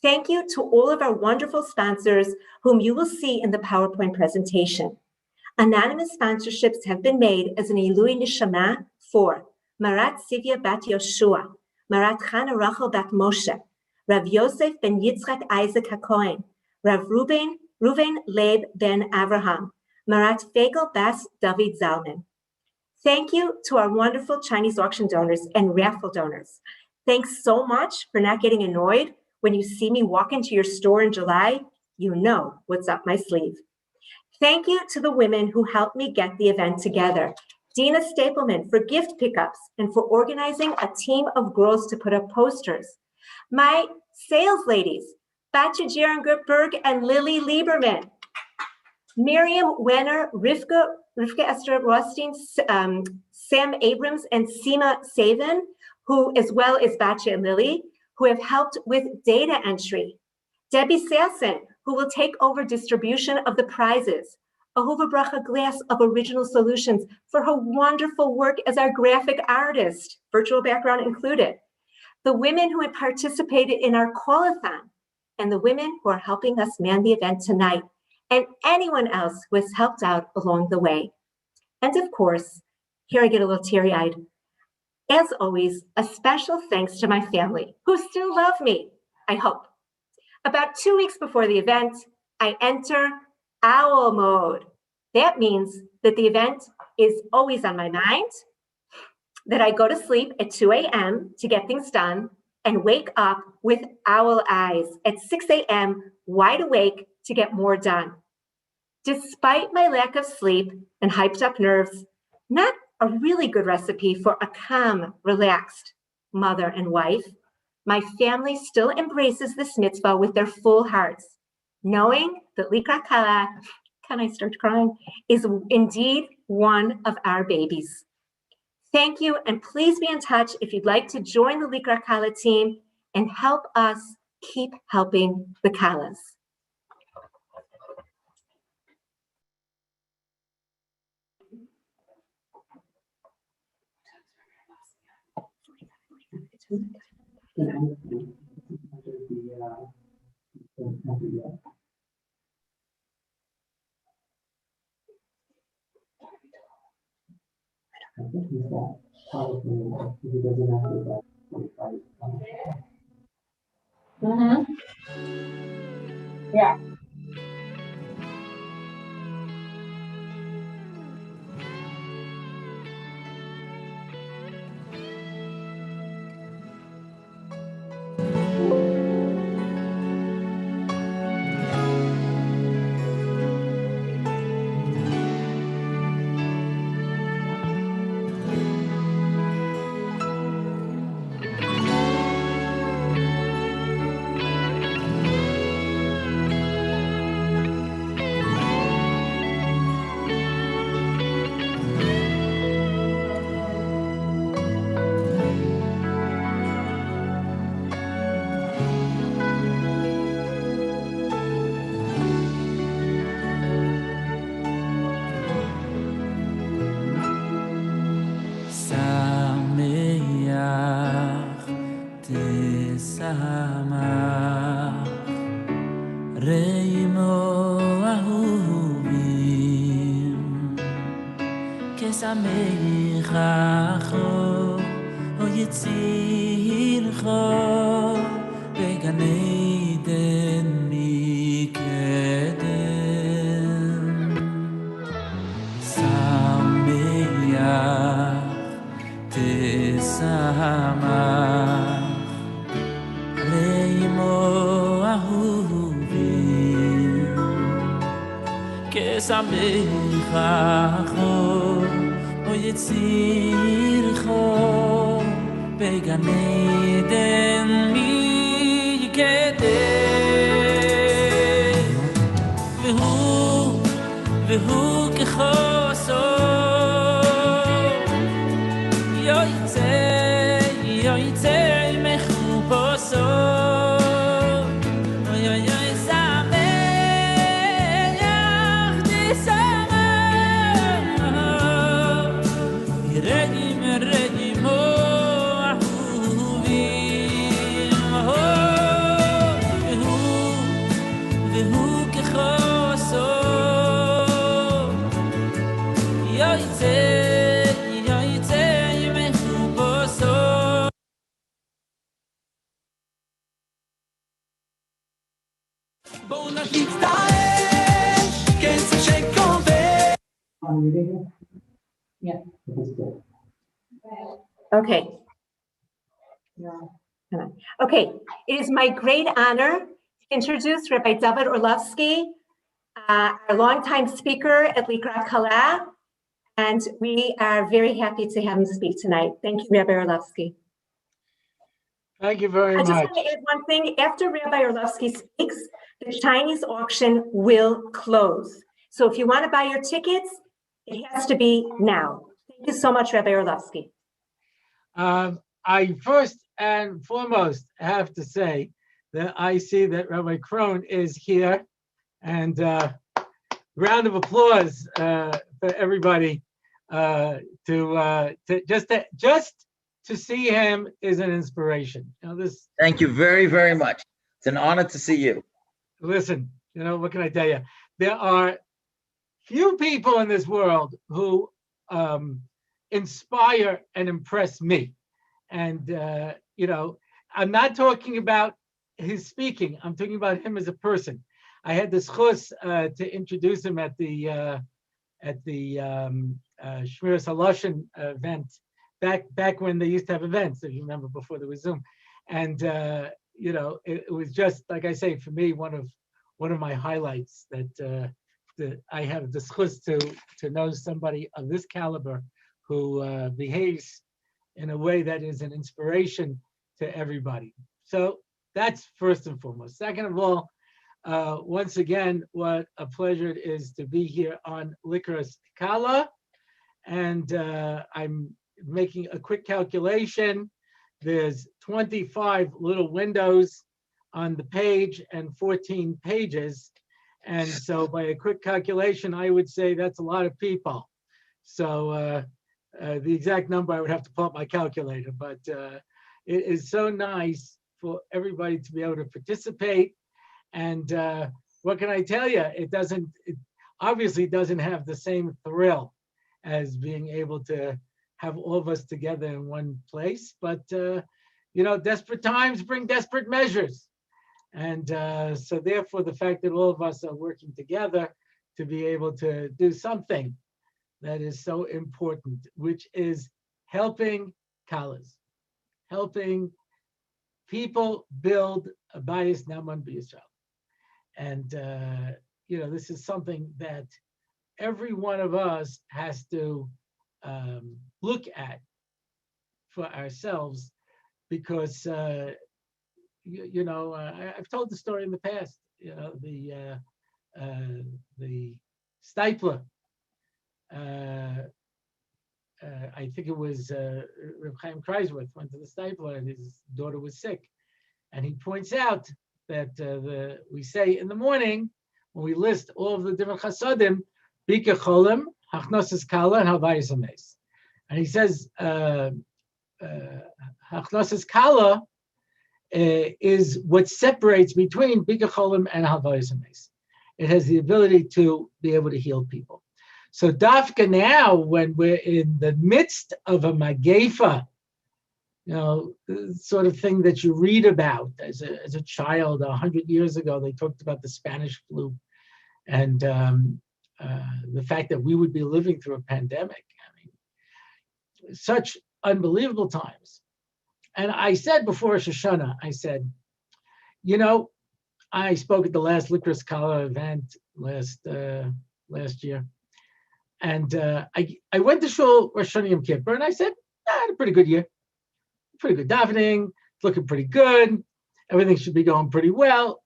Thank you to all of our wonderful sponsors whom you will see in the PowerPoint presentation. Anonymous sponsorships have been made as an Ilui Nishama for Marat Sivya Bat Yoshua, Marat Chana Rachel Bat Moshe, Rav Yosef ben Yitzchak Isaac HaKohen, Rav Ruven Leib ben Avraham, Marat Fagel Bas David Zalman. Thank you to our wonderful Chinese auction donors and raffle donors. Thanks so much for not getting annoyed when you see me walk into your store in July. You know what's up my sleeve. Thank you to the women who helped me get the event together. Dina Stapleman for gift pickups and for organizing a team of girls to put up posters. My sales ladies, Batya Jerenberg and Lily Lieberman. Miriam Wenner, Rivka Esther Rothstein, Sam Abrams, and Seema Savin, who, as well as Batya and Lily, who have helped with data entry. Debbie Sasson, who will take over distribution of the prizes. Ahuva Bracha Glass of Original Solutions for her wonderful work as our graphic artist, virtual background included. The women who had participated in our call-a-thon, and the women who are helping us man the event tonight. and anyone else who has helped out along the way. And of course, here I get a little teary-eyed. As always, a special thanks to my family, who still love me, I hope. About 2 weeks before the event, I enter owl mode. That means that the event is always on my mind, that I go to sleep at 2 a.m. to get things done, and wake up with owl eyes at 6 a.m., wide awake to get more done. Despite my lack of sleep and hyped up nerves, not a really good recipe for a calm, relaxed mother and wife, my family still embraces this mitzvah with their full hearts, knowing that Likrat Kala, can I start crying, is indeed one of our babies. Thank you, and please be in touch if you'd like to join the Likrat Kala team and help us keep helping the Kalas. Yeah. Sameach tesamach reimo ahuvim kesamechacho o yitzilcho began Eden mikeden Sameach tesamach reimo ahuvim kesamechacho o yitzilcho began Eden mikeden והוא כחוסו יוצא מחופשו שמח תשמח ירדים אהובים והוא כחוסו בואו נדליק את האש, קצב שכובש. Yeah. Okay. Okay, it is my great honor to introduce Rabbi David Orlovsky, our longtime speaker at Likrat Kala, and we are very happy to have him speak tonight. Thank you, Rabbi Orlovsky. Thank you very I just much. want to add one thing. After Rabbi Orlovsky speaks, the Chinese auction will close. So if you want to buy your tickets, it has to be now. Thank you so much, Rabbi Orlovsky. I first and foremost have to say that I see that Rabbi Krohn is here, and round of applause for everybody just to see him is an inspiration. You know, this. Thank you very, very much. It's an honor to see you. Listen, you know, what can I tell you? there are few people in this world who inspire and impress me. And, I'm not talking about his speaking. I'm talking about him as a person. I had the schus to introduce him at the Shmiras Haloshin event back when they used to have events, if you remember, before there was Zoom. And it was just, like I say, for me, one of my highlights that I have the schus to know somebody of this caliber who behaves in a way that is an inspiration to everybody. So that's first and foremost. Second of all, once again, what a pleasure it is to be here on Likras Kala. And I'm making a quick calculation. There's 25 little windows on the page and 14 pages. And so by a quick calculation, I would say that's a lot of people. So the exact number, I would have to pull up my calculator, but it is so nice for everybody to be able to participate. And what can I tell you? It obviously doesn't have the same thrill as being able to have all of us together in one place. But, desperate times bring desperate measures. And so therefore, the fact that all of us are working together to be able to do something that is so important, which is helping Kalas, helping people build a bias Naman B'Yisrael. And, this is something that every one of us has to look at for ourselves, because, I've told the story in the past, the Stipler, I think it was Reb Chaim Kreisworth went to the Stipler and his daughter was sick. And he points out that we say in the morning, when we list all of the different chasadim, Bika Cholim, Hachnosas Kala, and Havayis Ames. And he says, Hachnosas Kala is what separates between Bika Cholim and Havayis Ames. It has the ability to be able to heal people. So Dafka now, when we're in the midst of a Magefa, the sort of thing that you read about as a child 100 years ago, they talked about the Spanish flu and the fact that we would be living through a pandemic. I mean, such unbelievable times. And I said before Rosh Hashanah, I said, I spoke at the last Likras Kala event last year. And I went to Shul Rosh Hashanah Yom Kippur, and I said, I had a pretty good year. Pretty good davening, looking pretty good. Everything should be going pretty well.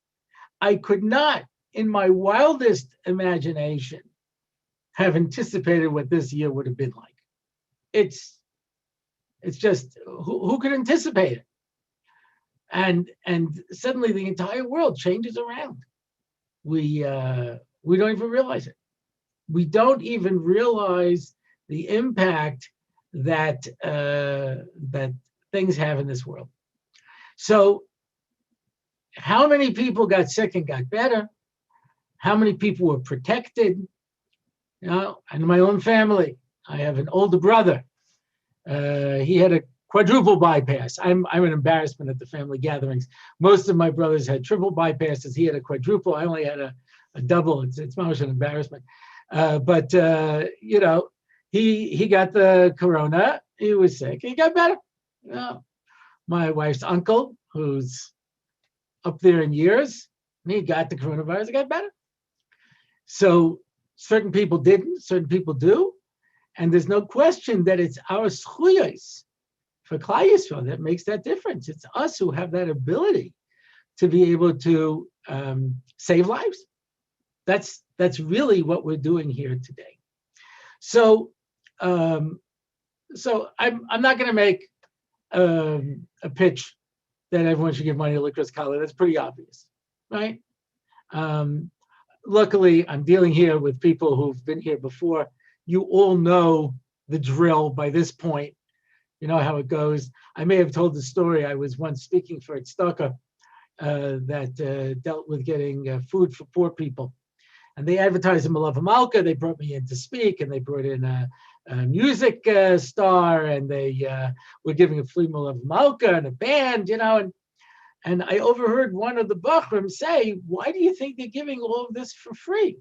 I could not, in my wildest imagination, have anticipated what this year would have been like. It's just, who could anticipate it? And suddenly the entire world changes around. We don't even realize it. We don't even realize the impact that things have in this world. So how many people got sick and got better? How many people were protected? And my own family, I have an older brother. He had a quadruple bypass. I'm an embarrassment at the family gatherings. Most of my brothers had triple bypasses. He had a quadruple. I only had a double. It's much an embarrassment. But he got the corona. He was sick. He got better. My wife's uncle, who's up there in years, and he got the coronavirus. He got better. So certain people didn't. Certain people do. And there's no question that it's our schuyos for Klal Yisrael that makes that difference. It's us who have that ability to be able to save lives. That's really what we're doing here today. So I'm not going to make a pitch that everyone should give money to Likras Kala. That's pretty obvious, right? Luckily, I'm dealing here with people who've been here before. You all know the drill by this point. You know how it goes. I may have told the story. I was once speaking for Tzedakah that dealt with getting food for poor people. And they advertised in Malava Malka. They brought me in to speak, and they brought in a music star, and they were giving a flea Malava Malka and a band, and I overheard one of the Bachrim say, "Why do you think they're giving all of this for free?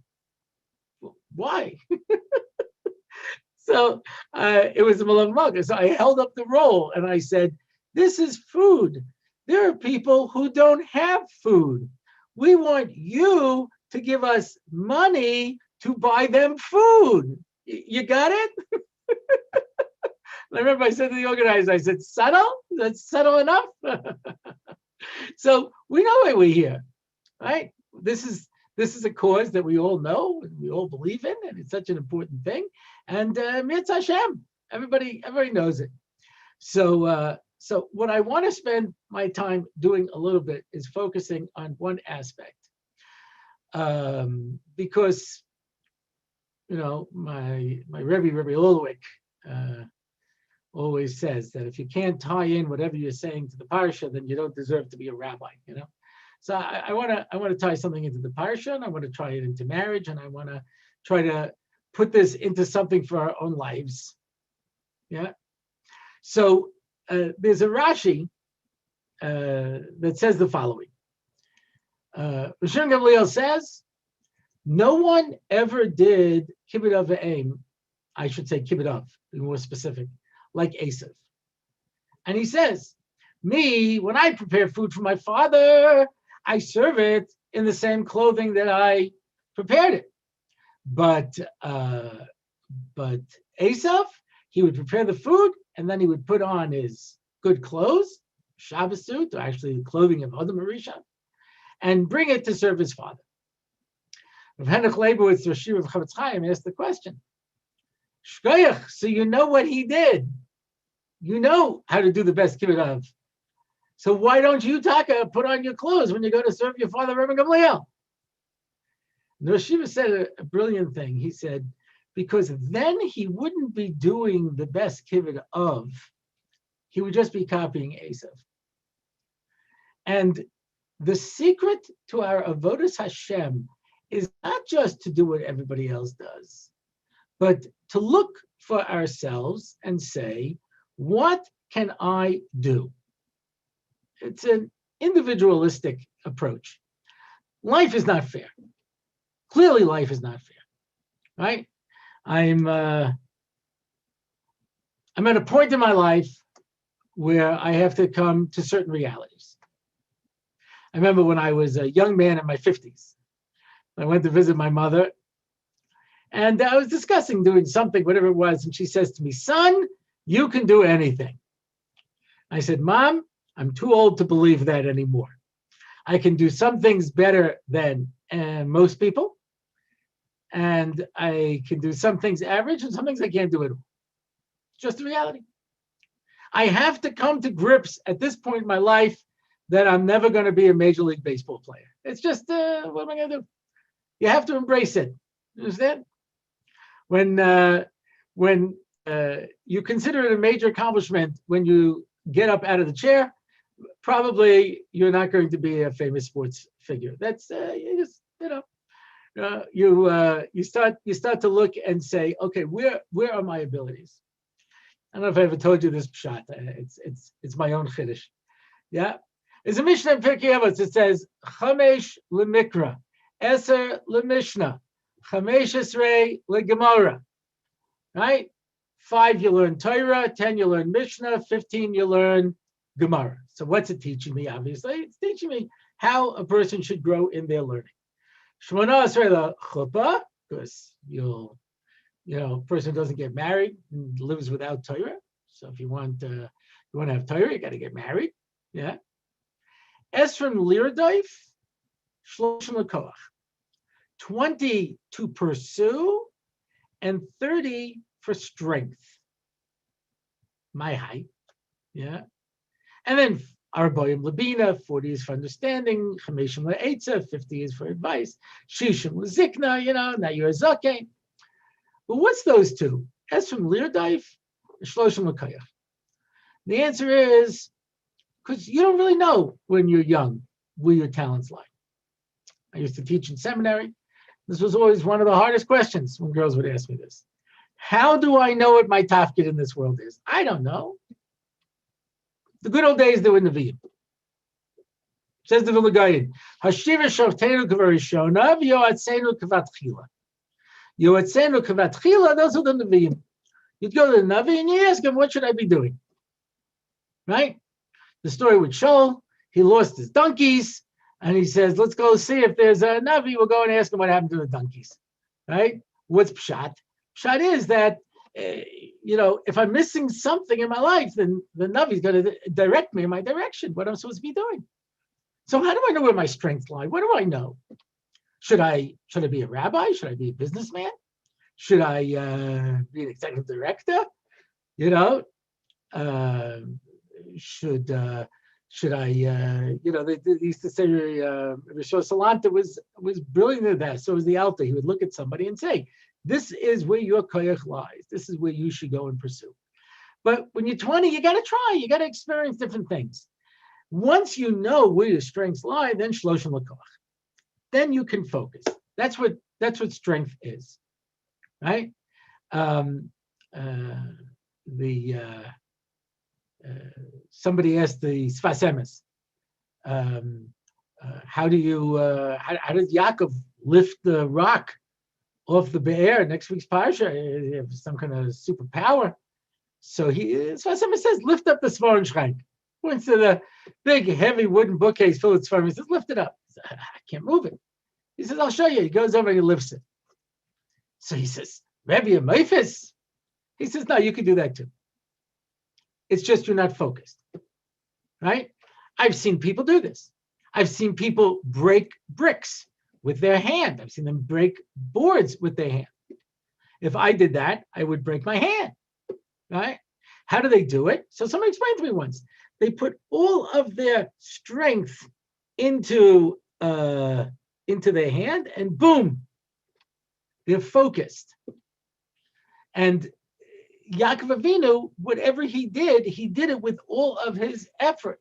Why?" So it was a Malava Malka. So I held up the roll and I said, "This is food. There are people who don't have food. We want you to give us money to buy them food. You got it?" I remember I said to the organizer, I said, "Subtle? That's subtle enough?" So we know why we're here, right? This is a cause that we all know and we all believe in, and it's such an important thing. And Mirz Hashem, everybody knows it. So what I want to spend my time doing a little bit is focusing on one aspect, because my Rebbe Ulrich always says that if you can't tie in whatever you're saying to the parsha, then you don't deserve to be a rabbi. So I want to tie something into the parsha, and I want to tie it into marriage, and I want to try to put this into something for our own lives. Yeah. So there's a Rashi that says the following. Rishon Gamliel says, no one ever did kibbud av v'aim, I should say kibbud av, to be more specific, like Esav. And he says, me, when I prepare food for my father, I serve it in the same clothing that I prepared it. But Esav, he would prepare the food and then he would put on his good clothes, Shabbos suit, or actually the clothing of Adam Marisha, and bring it to serve his father. Rav Henoch Leibowitz, Rosh of Chavetz Chaim, asked the question, Shkoyach, so you know what he did. You know how to do the best kibbud av. So why don't you, Taka, put on your clothes when you go to serve your father, Rebbe Gamliel? And Rosh Yeshiva said a brilliant thing. He said, because then he wouldn't be doing the best kibbud av. He would just be copying Esav. And the secret to our avodas Hashem is not just to do what everybody else does, but to look for ourselves and say, what can I do? It's an individualistic approach. Life is not fair. Clearly, life is not fair, right? I'm at a point in my life where I have to come to certain realities. I remember when I was a young man in my 50s, I went to visit my mother, and I was discussing doing something, whatever it was, and she says to me, son, you can do anything. I said, Mom, I'm too old to believe that anymore. I can do some things better than most people, and I can do some things average, and some things I can't do at all. Just the reality. I have to come to grips at this point in my life that I'm never going to be a Major League Baseball player. It's just, what am I going to do? You have to embrace it. You understand? When you consider it a major accomplishment when you get up out of the chair, probably you're not going to be a famous sports figure. That's you just you start to look and say, okay, where are my abilities? I don't know if I ever told you this pshat. It's my own chiddush. Yeah, there's a Mishnah in Pirkei Avos. It says Chamesh lemikra, Eser lemishnah, Chamesh esrei legemara. Right? 5 you learn Torah, 10 you learn Mishnah, 15 you learn Gemara. So what's it teaching me? Obviously, it's teaching me how a person should grow in their learning. Shmona esrei lechuppah, because a person doesn't get married and lives without Torah. So if you want to have Torah, you got to get married. Yeah. Esrim lirdaif, shloshim lekoach. 20 to pursue, and 30 for strength. My height. Yeah. And then Arboim Labina, 40 is for understanding, Chameshim Le'etza, 50 is for advice, Shishim Lezikna, now you're a Zakein. But what's those two? Esrim Lirdaif, Shloshim Lekayach. The answer is because you don't really know when you're young where your talents lie. I used to teach in seminary, This was always one of the hardest questions when girls would ask me this. How do I know what my tafkid in this world is? I don't know. The good old days, they were Nevi'im. Says the Vilna Gaon, Hashiva shavteinu k'varishona v'yoatzenu k'vatchila. Yoatzenu k'vatchila, those are the Nevi'im. You'd go to the Navi and you ask him, what should I be doing? Right? The story with Shaul, he lost his donkeys, and he says, let's go see if there's a Navi. We'll go and ask him what happened to the donkeys. Right? What's Pshat? Pshat is that, if I'm missing something in my life, then the Navi's going to direct me in my direction, what I'm supposed to be doing. So how do I know where my strengths lie? What do I know? Should I be a rabbi? Should I be a businessman? Should I be an executive director? Should I, they used to say, Rosh Salanta was brilliant at that. So was the Alta. He would look at somebody and say, this is where your koyach lies. This is where you should go and pursue. But when you're 20, you got to try. You got to experience different things. Once you know where your strengths lie, then shloshim l'koach. Then you can focus. That's what strength is, right? Somebody asked the Sfas Emes, how did Yaakov lift the rock off the Be'er? Next week's parsha, he have some kind of superpower. So Sfas Emes says, lift up the Svarim Shrine. Points to the big, heavy wooden bookcase full of Svarim. He says, lift it up. He says, I can't move it. He says, I'll show you. He goes over and he lifts it. So he says, Rebbe Mephis. He says, no, you can do that too. It's just you're not focused, right? I've seen people do this. I've seen people break bricks with their hand. I've seen them break boards with their hand. If I did that, I would break my hand, right? How do they do it? So somebody explained to me once. They put all of their strength into their hand, and boom, they're focused. And Yaakov Avinu, whatever he did it with all of his effort.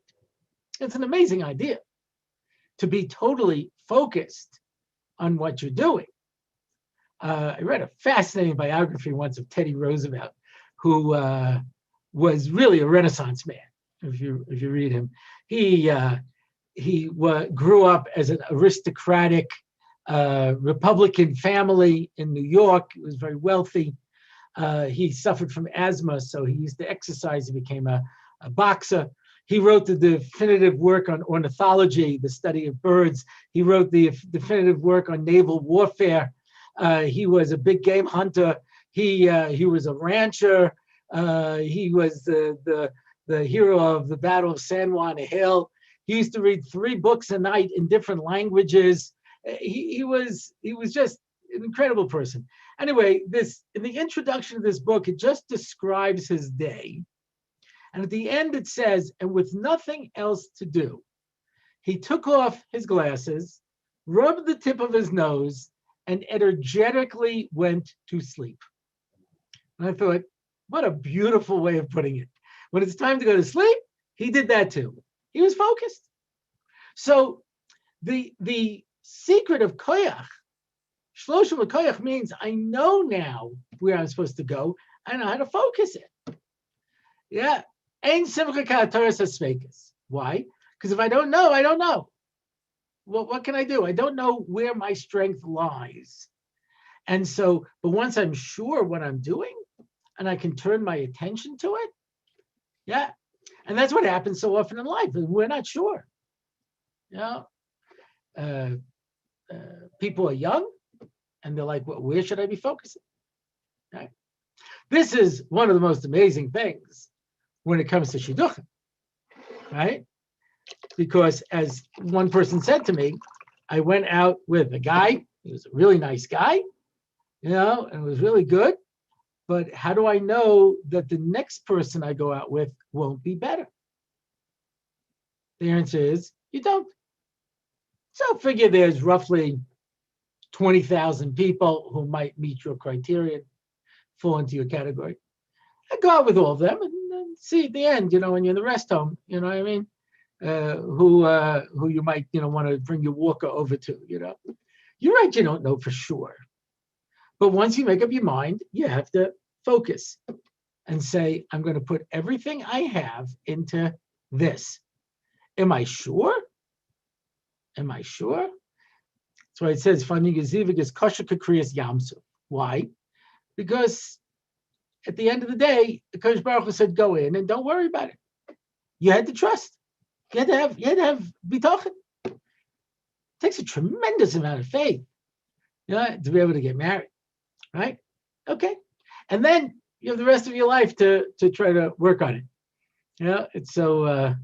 It's an amazing idea to be totally focused on what you're doing. I read a fascinating biography once of Teddy Roosevelt, who was really a Renaissance man. If you read him, he grew up as an aristocratic Republican family in New York. He was very wealthy. He suffered from asthma, so he used to exercise. He became a boxer. He wrote the definitive work on ornithology, the study of birds. He wrote the definitive work on naval warfare. He was a big game hunter. He was a rancher. He was the hero of the Battle of San Juan Hill. He used to read 3 books a night in different languages. He was just an incredible person. Anyway, in the introduction of this book, it just describes his day. And at the end it says, and with nothing else to do, he took off his glasses, rubbed the tip of his nose, and energetically went to sleep. And I thought, what a beautiful way of putting it. When it's time to go to sleep, he did that too. He was focused. So the secret of koyach, shloshim l'koyach, means I know now where I'm supposed to go. I know how to focus it. Yeah. Ein simcha ka'atoras hasveikas. Why? Because if I don't know, I don't know. Well, what can I do? I don't know where my strength lies. And so, but once I'm sure what I'm doing and I can turn my attention to it, yeah. And that's what happens so often in life. We're not sure. People are young and they're like, well, where should I be focusing? Right? This is one of the most amazing things when it comes to shidduchim, right? Because as one person said to me, I went out with a guy, he was a really nice guy, and it was really good. But how do I know that the next person I go out with won't be better? The answer is you don't. So figure there's roughly 20,000 people who might meet your criteria, fall into your category. I go out with all of them and see at the end, when you're in the rest home, you know what I mean? Who you might, want to bring your walker over to, You're right, you don't know for sure. But once you make up your mind, you have to focus and say, I'm going to put everything I have into this. Am I sure? Am I sure? That's why it says, why? Because at the end of the day, the Kodesh Baruch Hu said, go in and don't worry about it. You had to trust. You had to have bitachon. It takes a tremendous amount of faith, to be able to get married, right? Okay. And then you have the rest of your life to try to work on it. It's so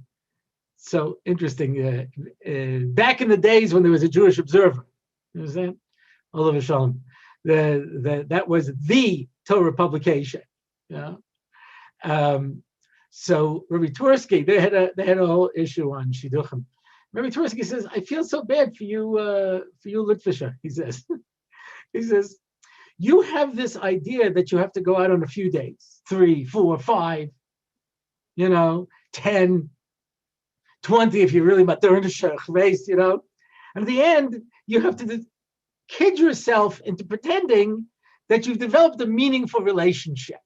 interesting. Back in the days when there was a Jewish Observer, you understand? Olav Shalom. That was the Torah publication. So Rabbi Twersky, they had a whole issue on Shidduchim. Rabbi Twersky says, I feel so bad for you Litvisher, he says. He says, you have this idea that you have to go out on a few dates, 3, 4, 5, 10, 20 if you're really maturnish race, And at the end, you have to kid yourself into pretending that you've developed a meaningful relationship.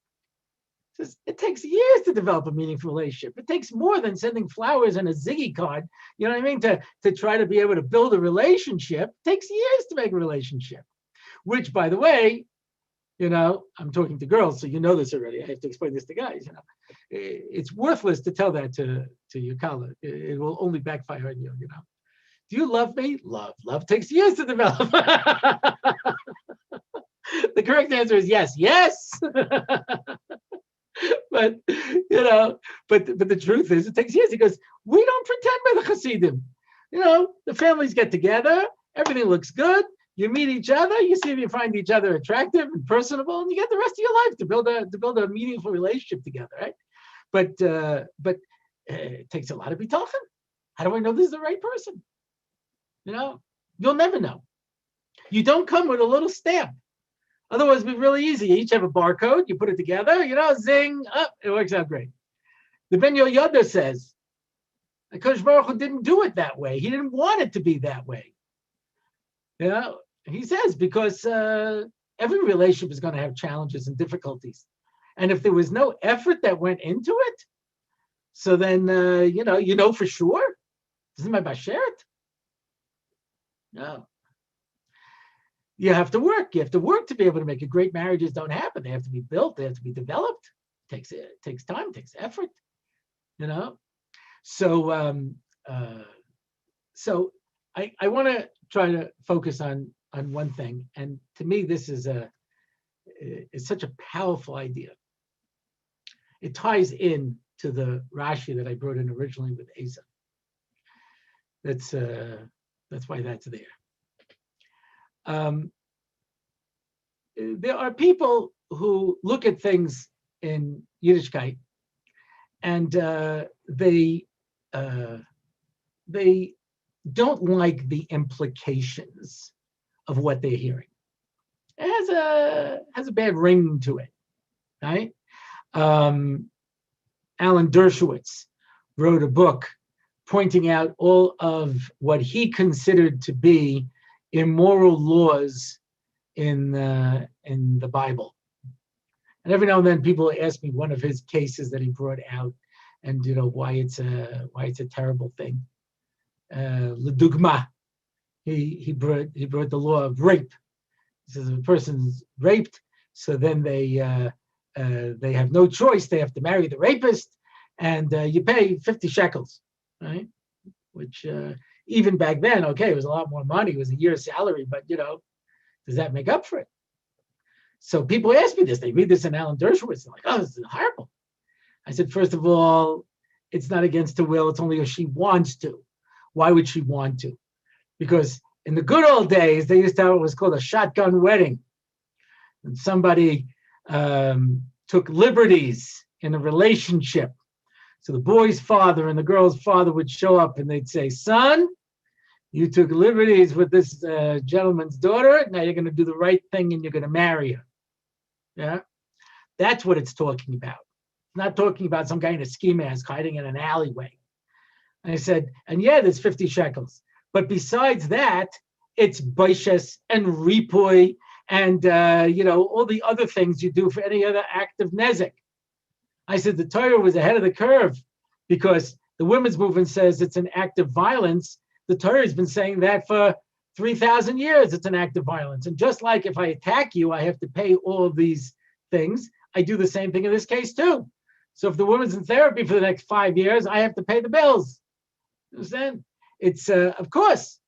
It takes years to develop a meaningful relationship. It takes more than sending flowers and a Ziggy card, you know what I mean, to try to be able to build a relationship. It takes years to make a relationship, which, by the way, I'm talking to girls, so you know this already. I have to explain this to guys, It's worthless to tell that to your colleague. It will only backfire on you, Do you love me? Love takes years to develop. The correct answer is yes. Yes. But the truth is, it takes years. He goes, we don't pretend by the Hasidim. The families get together, everything looks good. You meet each other, you see if you find each other attractive and personable, and you get the rest of your life to build a meaningful relationship together, right? But it takes a lot of bitachon. How do I know this is the right person? You'll never know. You don't come with a little stamp. Otherwise, it'd be really easy. You each have a barcode. You put it together. Zing. It works out great. The Ben Yoda says, Kodesh Baruch Hu didn't do it that way. He didn't want it to be that way. He says because every relationship is going to have challenges and difficulties, and if there was no effort that went into it, so then for sure. Isn't my bashert? No. You have to work. You have to work to be able to make it. Great marriages don't happen. They have to be built. They have to be developed. It takes time. It takes effort. So I want to try to focus on one thing, and to me, this is such a powerful idea. It ties in to the Rashi that I brought in originally with Asa. That's why that's there. There are people who look at things in Yiddishkeit, and they don't like the implications of what they're hearing. It has a bad ring to it, right? Alan Dershowitz wrote a book pointing out all of what he considered to be immoral laws in the Bible. And every now and then people ask me one of his cases that he brought out, and why it's a terrible thing. L'dugma, he brought the law of rape. He says if a person's raped, so then they have no choice. They have to marry the rapist, and you pay 50 shekels, right? Which even back then, okay, it was a lot more money. It was a year's salary, but does that make up for it? So people ask me this. They read this in Alan Dershowitz. They're like, oh, this is horrible. I said, first of all, it's not against her will. It's only if she wants to. Why would she want to? Because in the good old days, they used to have what was called a shotgun wedding. And somebody took liberties in a relationship. So the boy's father and the girl's father would show up and they'd say, son, you took liberties with this gentleman's daughter. Now you're going to do the right thing and you're going to marry her. Yeah, that's what it's talking about. It's not talking about some guy in a ski mask hiding in an alleyway. And I said, and yeah, there's 50 shekels. But besides that, it's boishes and ripui and all the other things you do for any other act of nezek. I said the Torah was ahead of the curve because the women's movement says it's an act of violence. The Torah has been saying that for 3,000 years. It's an act of violence. And just like if I attack you, I have to pay all of these things. I do the same thing in this case too. So if the woman's in therapy for the next 5 years, I have to pay the bills. You understand? It's of course,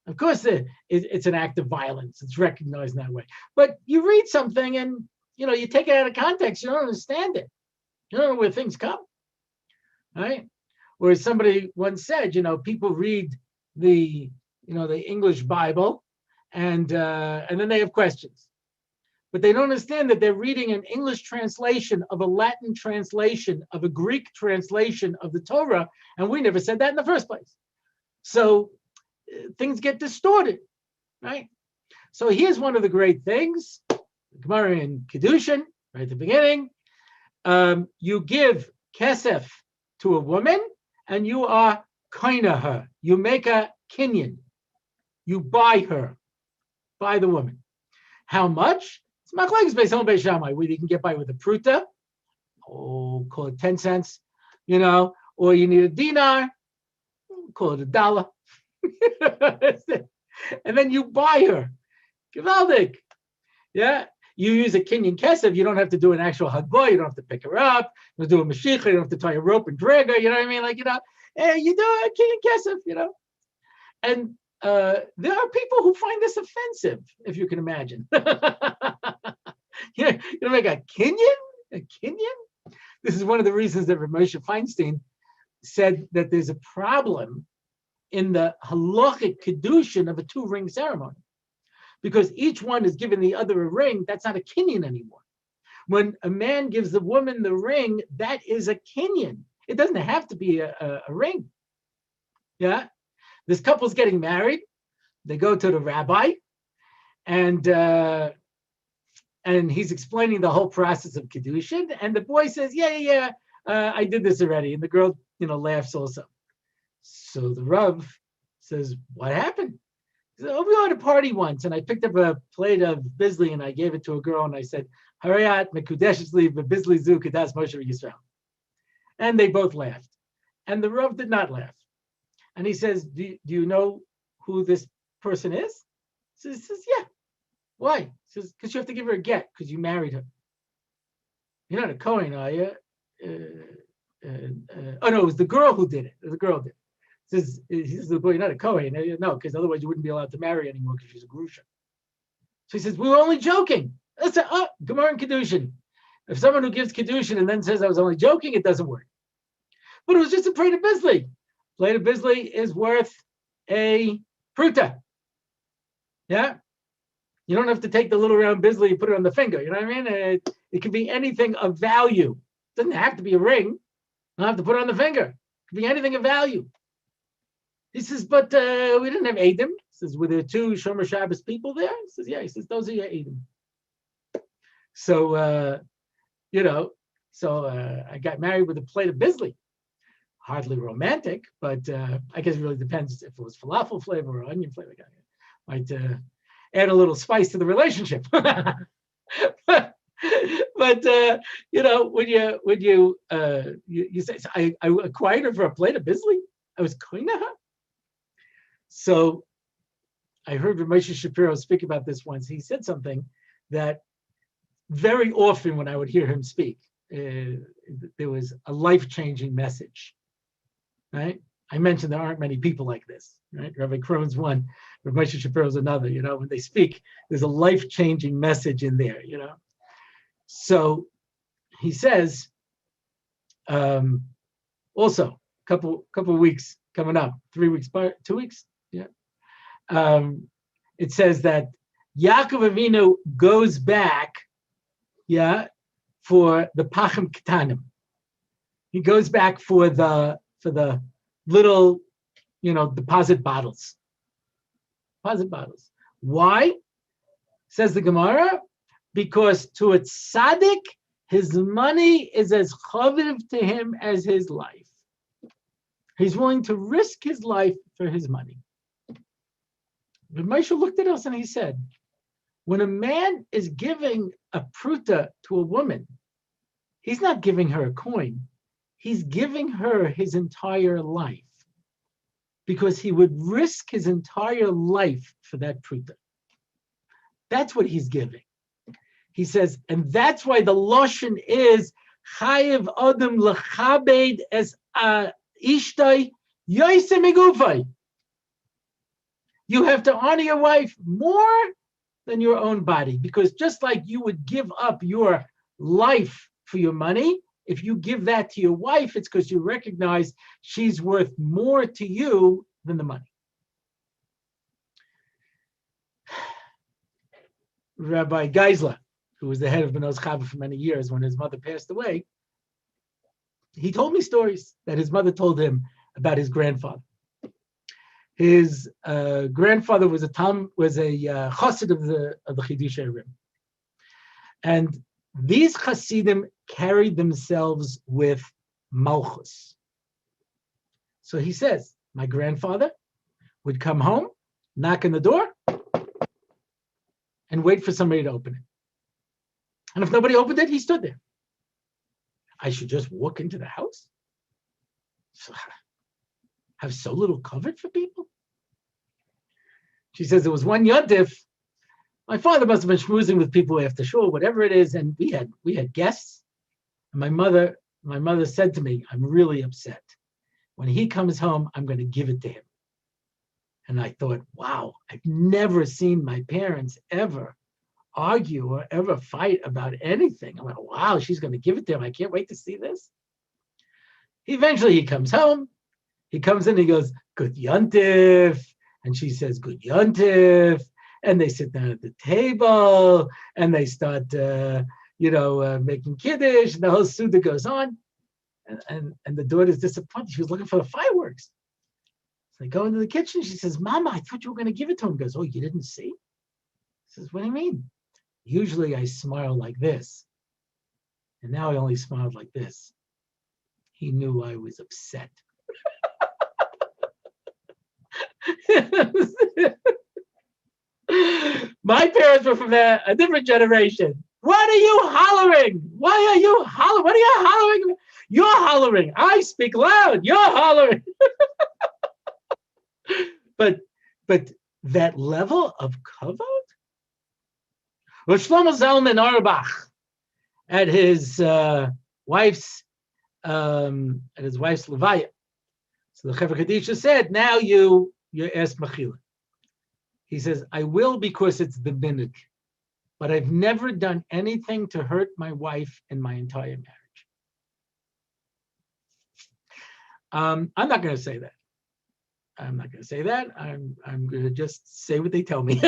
it's an act of violence. It's recognized that way. But you read something and you take it out of context. You don't understand it. You don't know where things come, right? Whereas somebody once said, people read the English Bible, and then they have questions, but they don't understand that they're reading an English translation of a Latin translation of a Greek translation of the Torah, and we never said that in the first place. So things get distorted, right? So here's one of the great things, Gemara in Kedushin, right at the beginning. You give kesef to a woman, and you are koina her. You make a kinyan. You buy her, buy the woman. How much? It's machlokes beis Hillel beis Shammai. Whether you can get by with a pruta, call it 10 cents, or you need a dinar, call it $1. And then you buy her. Gewaldig. Yeah. You use a kinyan kesef, you don't have to do an actual hagboy, you don't have to pick her up, you don't do a mashiach, you don't have to tie a rope and drag her, you know what I mean? You do a kinyan kesef, And there are people who find this offensive, if you can imagine. You make a kinyan? A kinyan? This is one of the reasons that Rav Moshe Feinstein said that there's a problem in the halachic kedushin of a 2-ring ceremony. Because each one is giving the other a ring, that's not a kinyan anymore. When a man gives the woman the ring, that is a kinyan. It doesn't have to be a ring. Yeah? This couple's getting married. They go to the rabbi, and he's explaining the whole process of kedushin. And the boy says, "Yeah, I did this already." And the girl, laughs also. So the Rav says, "What happened?" He said, "Oh, we were at a party once, and I picked up a plate of bizli and I gave it to a girl, and I said, Harayat mekudeshes li bizli zu kedas Moshe Yisrael." And they both laughed. And the Rav did not laugh. And he says, do you know who this person is? So he says, "Yeah." "Why?" He says, "Because you have to give her a get, because you married her." "You're not a Kohen, are you?" Oh, no, it was the girl who did it. The girl did it. He says, "The boy, you're not a Kohen." "No, because otherwise you wouldn't be allowed to marry anymore because she's a grusha." So he says, "We were only joking." That's Gemara and Kedushin. If someone who gives Kedushin and then says, "I was only joking," it doesn't work. But it was just a plate of bizli. Plate of bizli is worth a pruta. Yeah? You don't have to take the little round bizli and put it on the finger. You know what I mean? It can be anything of value. It doesn't have to be a ring. You don't have to put it on the finger. It can be anything of value. He says, "But we didn't have Eidim." He says, "Were there 2 Shomer Shabbos people there?" He says, "Yeah." He says, "Those are your Eidim." So, I got married with a plate of bizli. Hardly romantic, but I guess it really depends if it was falafel flavor or onion flavor. Might add a little spice to the relationship. but when you say, I acquired her for a plate of bizli, I was koina her. So I heard Rav Moshe Shapiro speak about this once. He said something that very often when I would hear him speak, there was a life-changing message, right? I mentioned there aren't many people like this, right? Rabbi Krohn's one, Rav Moshe Shapiro's another, when they speak, there's a life-changing message in there, So he says, also, couple of weeks coming up, 3 weeks, 2 weeks, yeah. It says that Yaakov Avinu goes back, for the Pachim Ketanim. He goes back for the little, deposit bottles. Deposit bottles. Why? Says the Gemara, because to a tzaddik, his money is as chaviv to him as his life. He's willing to risk his life for his money. But Moshe looked at us and he said, when a man is giving a pruta to a woman, he's not giving her a coin. He's giving her his entire life, because he would risk his entire life for that pruta. That's what he's giving. He says, and that's why the lashon is chayiv adam lechabed es ishtay yoyse megufay. You have to honor your wife more than your own body, because just like you would give up your life for your money, if you give that to your wife, it's because you recognize she's worth more to you than the money. Rabbi Geisler, who was the head of Benos Chava for many years, when his mother passed away, he told me stories that his mother told him about his grandfather. His grandfather was a chassid of the Chidushei Rim, and these chassidim carried themselves with malchus. So he says, my grandfather would come home, knock on the door, and wait for somebody to open it. And if nobody opened it, he stood there. I should just walk into the house? Have so little covered for people? She says there was one yontif. My father must have been schmoozing with people after shul, whatever it is, and we had guests. And my mother said to me, I'm really upset. When he comes home, I'm going to give it to him. And I thought, wow, I've never seen my parents ever argue or ever fight about anything. I'm like, wow, she's going to give it to him. I can't wait to see this. Eventually he comes home. He comes in, he goes, good yontif. And she says, good yontif. And they sit down at the table and they start, making kiddush. And the whole suda goes on. And the daughter's disappointed. She was looking for the fireworks. So they go into the kitchen. She says, Mama, I thought you were going to give it to him. He goes, oh, you didn't see? He says, what do you mean? Usually I smile like this. And now I only smiled like this. He knew I was upset. My parents were from a different generation. What are you hollering? Why are you hollering? What are you hollering? You're hollering. I speak loud. You're hollering. But that level of kavod? Well, Shlomo Zalman Auerbach at his wife's levaya. So the Chevra Kadisha said, now you ask Mechila. He says, I will because it's the minhag, but I've never done anything to hurt my wife in my entire marriage. I'm not going to say that. I'm not going to say that. I'm going to just say what they tell me.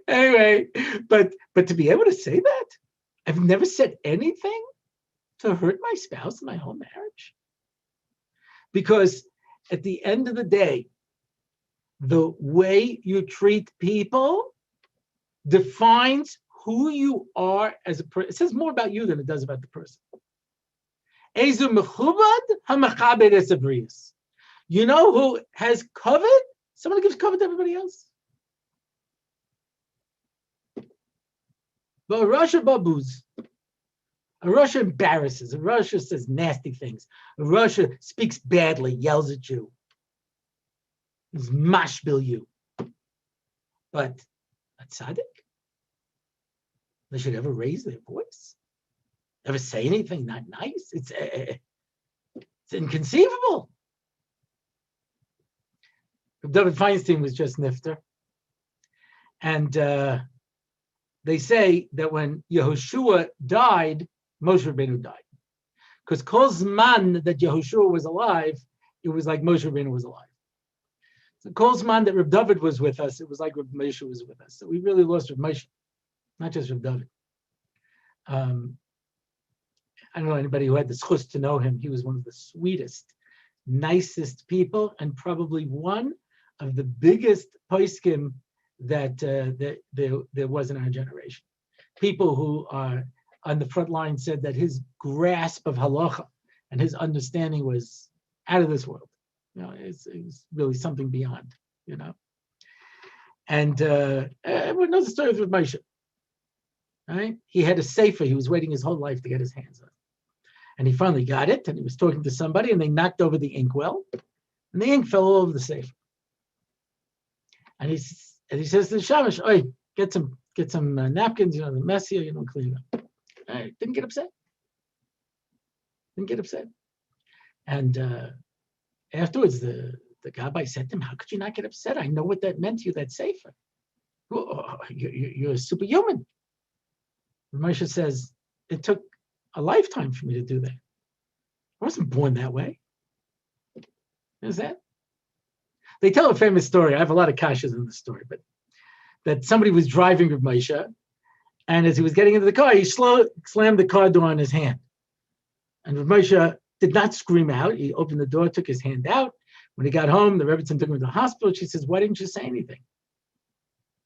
Anyway, but to be able to say that, I've never said anything to hurt my spouse in my whole marriage. Because at the end of the day, the way you treat people defines who you are as a person. It says more about you than it does about the person. You know who has covet? Someone gives covet to everybody else. But a Russia babus. A Russia embarrasses. A Russia says nasty things. A Russia speaks badly, yells at you. Is mashbil you. But a tzaddik? They should ever raise their voice? Ever say anything not nice? It's inconceivable. David Feinstein was just nifter. And they say that when Yehoshua died, Moshe Rabbeinu died. Because kol zman that Yehoshua was alive, it was like Moshe Rabbeinu was alive. So kol zman that Reb David was with us, it was like Reb Moshe was with us. So we really lost Reb Moshe, not just Reb David. I don't know anybody who had the schus to know him. He was one of the sweetest, nicest people, and probably one of the biggest poskim that there was in our generation. People who are on the front line said that his grasp of halacha and his understanding was out of this world. You know, it's really something beyond, you know. And everyone knows the story with Moshe, right? He had a sefer he was waiting his whole life to get his hands on. And he finally got it, and he was talking to somebody, and they knocked over the inkwell, and the ink fell all over the sefer. And he says to the shamash, "Oi, get some napkins, you know, the mess here, you know, clean it up." I didn't get upset. And afterwards, the Gabbai said to him, "How could you not get upset? I know what that meant to you, that sefer. You're a superhuman." Moshe says, "It took a lifetime for me to do that. I wasn't born that way." Is that? They tell a famous story. I have a lot of kashas in the story, but that somebody was driving with Moshe, and as he was getting into the car, he slammed the car door on his hand. And Rav Moshe did not scream out. He opened the door, took his hand out. When he got home, the Rebbetzin took him to the hospital. She says, "Why didn't you say anything?"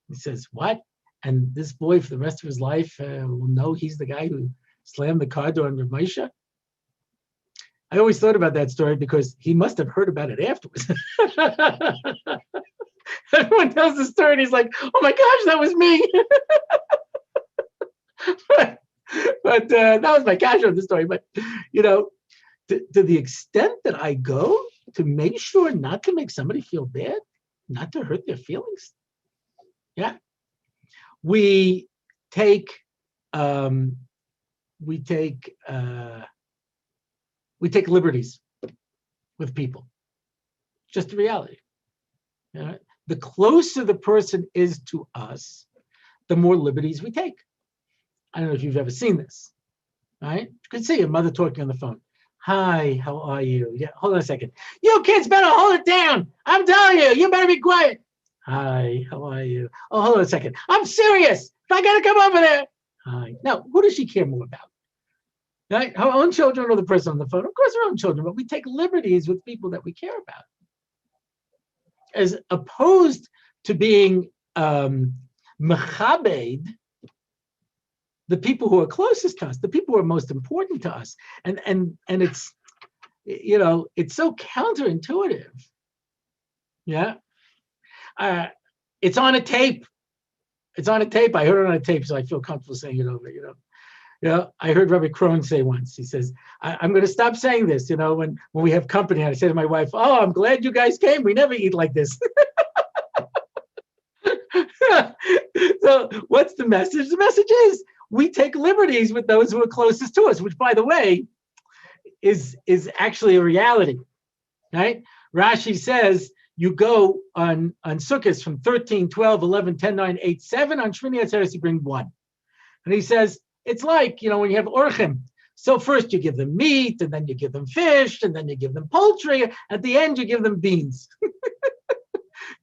He says, "What?" And this boy, for the rest of his life, will know he's the guy who slammed the car door on Rav Moshe. I always thought about that story because he must have heard about it afterwards. Everyone tells the story and he's like, "Oh my gosh, that was me." but that was my cash on the story. But, you know, to the extent that I go to make sure not to make somebody feel bad, not to hurt their feelings. Yeah. We take liberties with people. Just the reality. You know? The closer the person is to us, the more liberties we take. I don't know if you've ever seen this, right? You can see a mother talking on the phone. "Hi, how are you? Yeah, hold on a second. You kids better hold it down. I'm telling you, you better be quiet. Hi, how are you? Oh, hold on a second. I'm serious. I gotta come over there. Hi." Now, who does she care more about? Right? Her own children or the person on the phone? Of course, her own children, but we take liberties with people that we care about. As opposed to being mechabed, the people who are closest to us, the people who are most important to us. And it's, you know, it's so counterintuitive. Yeah. It's on a tape. It's on a tape. I heard it on a tape, so I feel comfortable saying it over, you know. You know, I heard Rabbi Krohn say once, he says, I'm going to stop saying this, you know, when we have company. And I say to my wife, "Oh, I'm glad you guys came. We never eat like this." So what's the message? The message is we take liberties with those who are closest to us, which, by the way, is actually a reality, right? Rashi says you go on Sukkot from 13, 12, 11, 10, 9, 8, 7. On Shmini Atzeres, you bring 1. And he says, it's like, you know, when you have orchim. So first you give them meat, and then you give them fish, and then you give them poultry. At the end, you give them beans.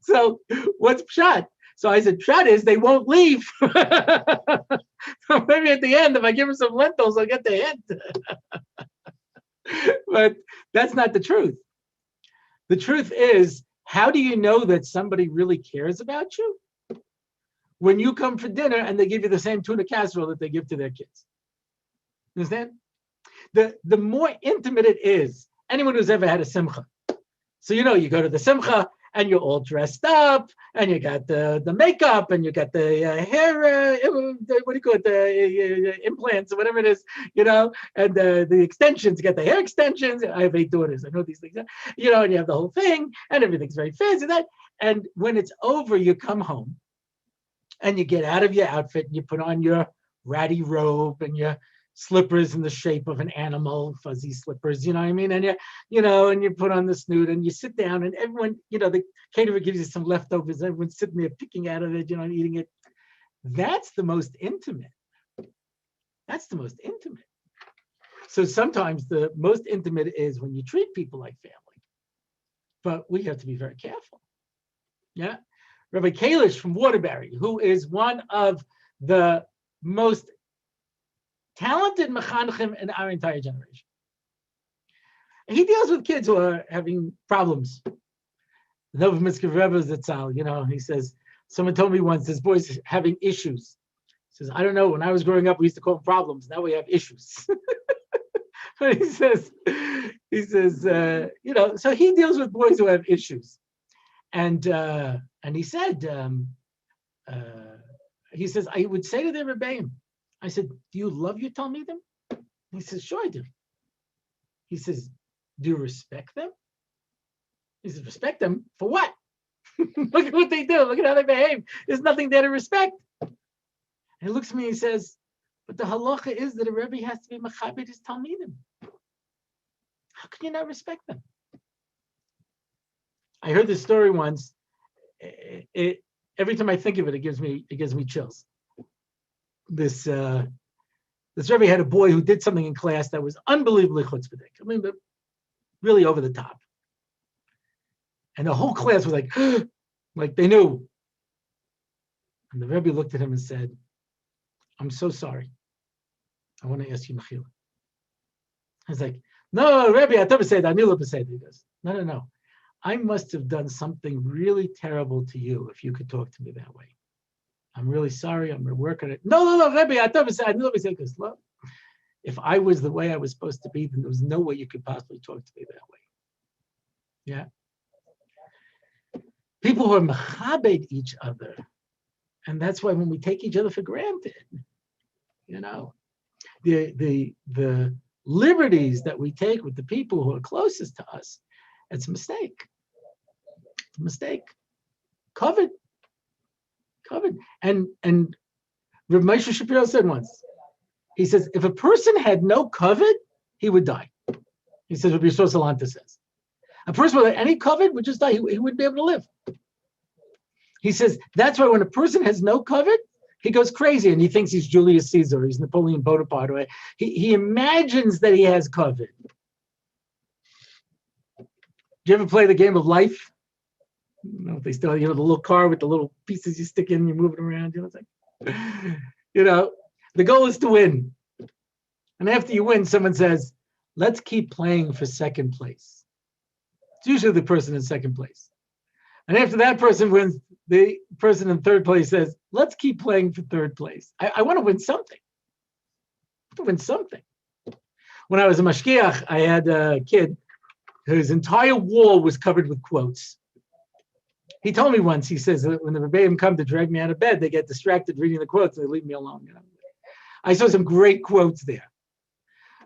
So what's pshat? So I said, pshat is they won't leave. So maybe at the end, if I give them some lentils, I'll get the hint. But that's not the truth. The truth is, how do you know that somebody really cares about you? When you come for dinner and they give you the same tuna casserole that they give to their kids. Understand? The more intimate it is, anyone who's ever had a simcha. So, you know, you go to the simcha and you're all dressed up and you got the makeup and you got the hair, what do you call it, the implants or whatever it is, you know, and the extensions, you got the hair extensions. I have 8 daughters, I know these things, you know, and you have the whole thing and everything's very fancy. And when it's over, you come home and you get out of your outfit and you put on your ratty robe and your slippers in the shape of an animal, fuzzy slippers, you know what I mean? And you know, and you put on the snoot and you sit down and everyone, you know, the caterer gives you some leftovers, everyone's sitting there picking out of it, you know, and eating it. That's the most intimate. That's the most intimate. So sometimes the most intimate is when you treat people like family, but we have to be very careful. Yeah. Rabbi Kalish from Waterbury, who is one of the most talented mechanchim in our entire generation. And he deals with kids who are having problems. Nov Mitzvah Rebbe Zatzal, you know, he says, someone told me once, this boy's having issues. He says, I don't know, when I was growing up, we used to call them problems. Now we have issues. But so he deals with boys who have issues. And he said, I would say to the Rebbeim, I said, do you love your Talmidim? He says, sure I do. He says, do you respect them? He says, respect them for what? Look at what they do. Look at how they behave. There's nothing there to respect. And he looks at me and he says, but the halacha is that a Rebbe has to be machabed his Talmidim. How can you not respect them? I heard this story once. Every time I think of it, it gives me chills. This Rebbe had a boy who did something in class that was unbelievably chutzpahdik. I mean, really over the top. And the whole class was like they knew. And the Rebbe looked at him and said, I'm so sorry. I want to ask you mechila. I was like, no, Rebbe, I never said that. I never said that. He goes, no. I must have done something really terrible to you if you could talk to me that way. I'm really sorry. I'm going to work on it. No, Rebbe, I never said this. Look, if I was the way I was supposed to be, then there was no way you could possibly talk to me that way. Yeah. People who are machabed each other. And that's why when we take each other for granted, the liberties that we take with the people who are closest to us, it's a mistake. It's a mistake. Covered. And Rav Moshe Shapiro said once, he says, if a person had no covet, he would die. He says, what Yisroel Salanta says. A person without any covet would just die. He wouldn't be able to live. He says, that's why when a person has no covet, he goes crazy and he thinks he's Julius Caesar, he's Napoleon Bonaparte. Or he imagines that he has covet. Do you ever play the game of life? If they still, the little car with the little pieces you stick in, you move it around. The goal is to win. And after you win, someone says, let's keep playing for second place. It's usually the person in second place. And after that person wins, the person in third place says, let's keep playing for third place. I want to win something. When I was a mashgiach, I had a kid whose entire wall was covered with quotes. He told me once, he says that when the Rebbeim come to drag me out of bed, they get distracted reading the quotes and they leave me alone. I saw some great quotes there.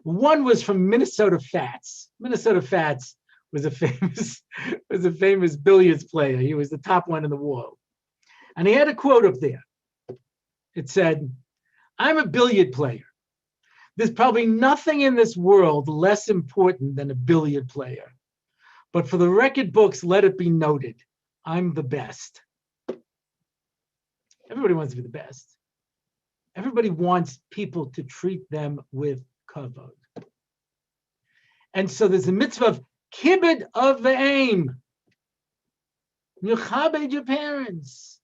One was from Minnesota Fats. Minnesota Fats was a famous billiards player. He was the top one in the world. And he had a quote up there. It said, I'm a billiard player. There's probably nothing in this world less important than a billiard player. But for the record books, let it be noted, I'm the best. Everybody wants to be the best. Everybody wants people to treat them with kavod. And so there's a mitzvah of kibbud of the aim. You chabed your parents.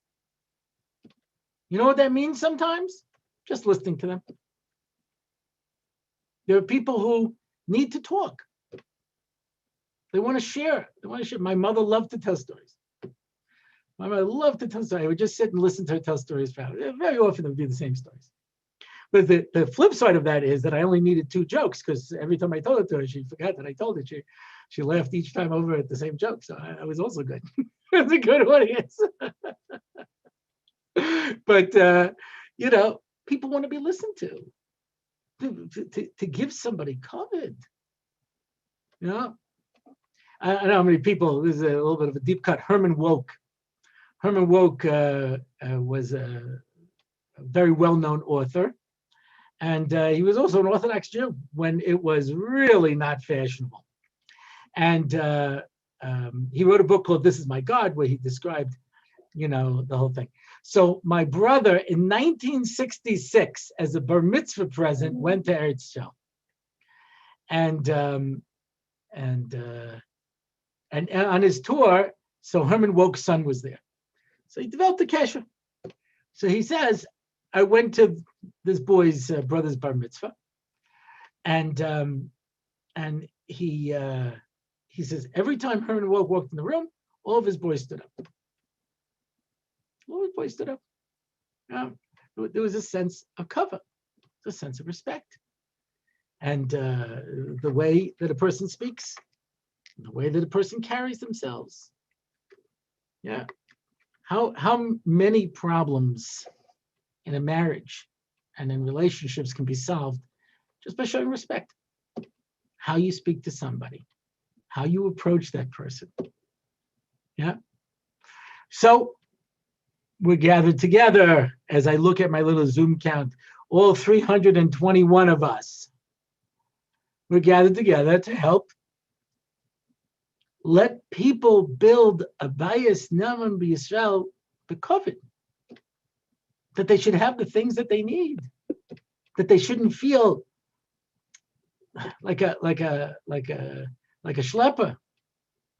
You know what that means sometimes? Just listening to them. There are people who need to talk. They want to share. My mother loved to tell stories. I would just sit and listen to her tell stories. Very often it would be the same stories. But the flip side of that is that I only needed 2 jokes because every time I told it to her, she forgot that I told it. She laughed each time over at the same joke. So I was also good. It was a good audience. But, people want to be listened to. To give somebody kavod. I don't know how many people, this is a little bit of a deep cut. Herman Wouk. Herman Wouk was a very well-known author. And he was also an Orthodox Jew when it was really not fashionable. And he wrote a book called This Is My God, where he described, the whole thing. So my brother in 1966, as a bar mitzvah present, went to Eretz Yisrael. And on his tour, so Herman Wouk's son was there. So he developed a kesher. So he says, I went to this boy's brother's bar mitzvah, and he says every time Herman Wouk walked in the room, all of his boys stood up. There was a sense of cover, a sense of respect. and the way that a person speaks, the way that a person carries themselves. Yeah. How many problems in a marriage and in relationships can be solved just by showing respect? How you speak to somebody, how you approach that person. Yeah. So we're gathered together. As I look at my little Zoom count, all 321 of us. We're gathered together to help let people build a bias naman b'Yisrael b'kovid. That they should have the things that they need. That they shouldn't feel like a schlepper.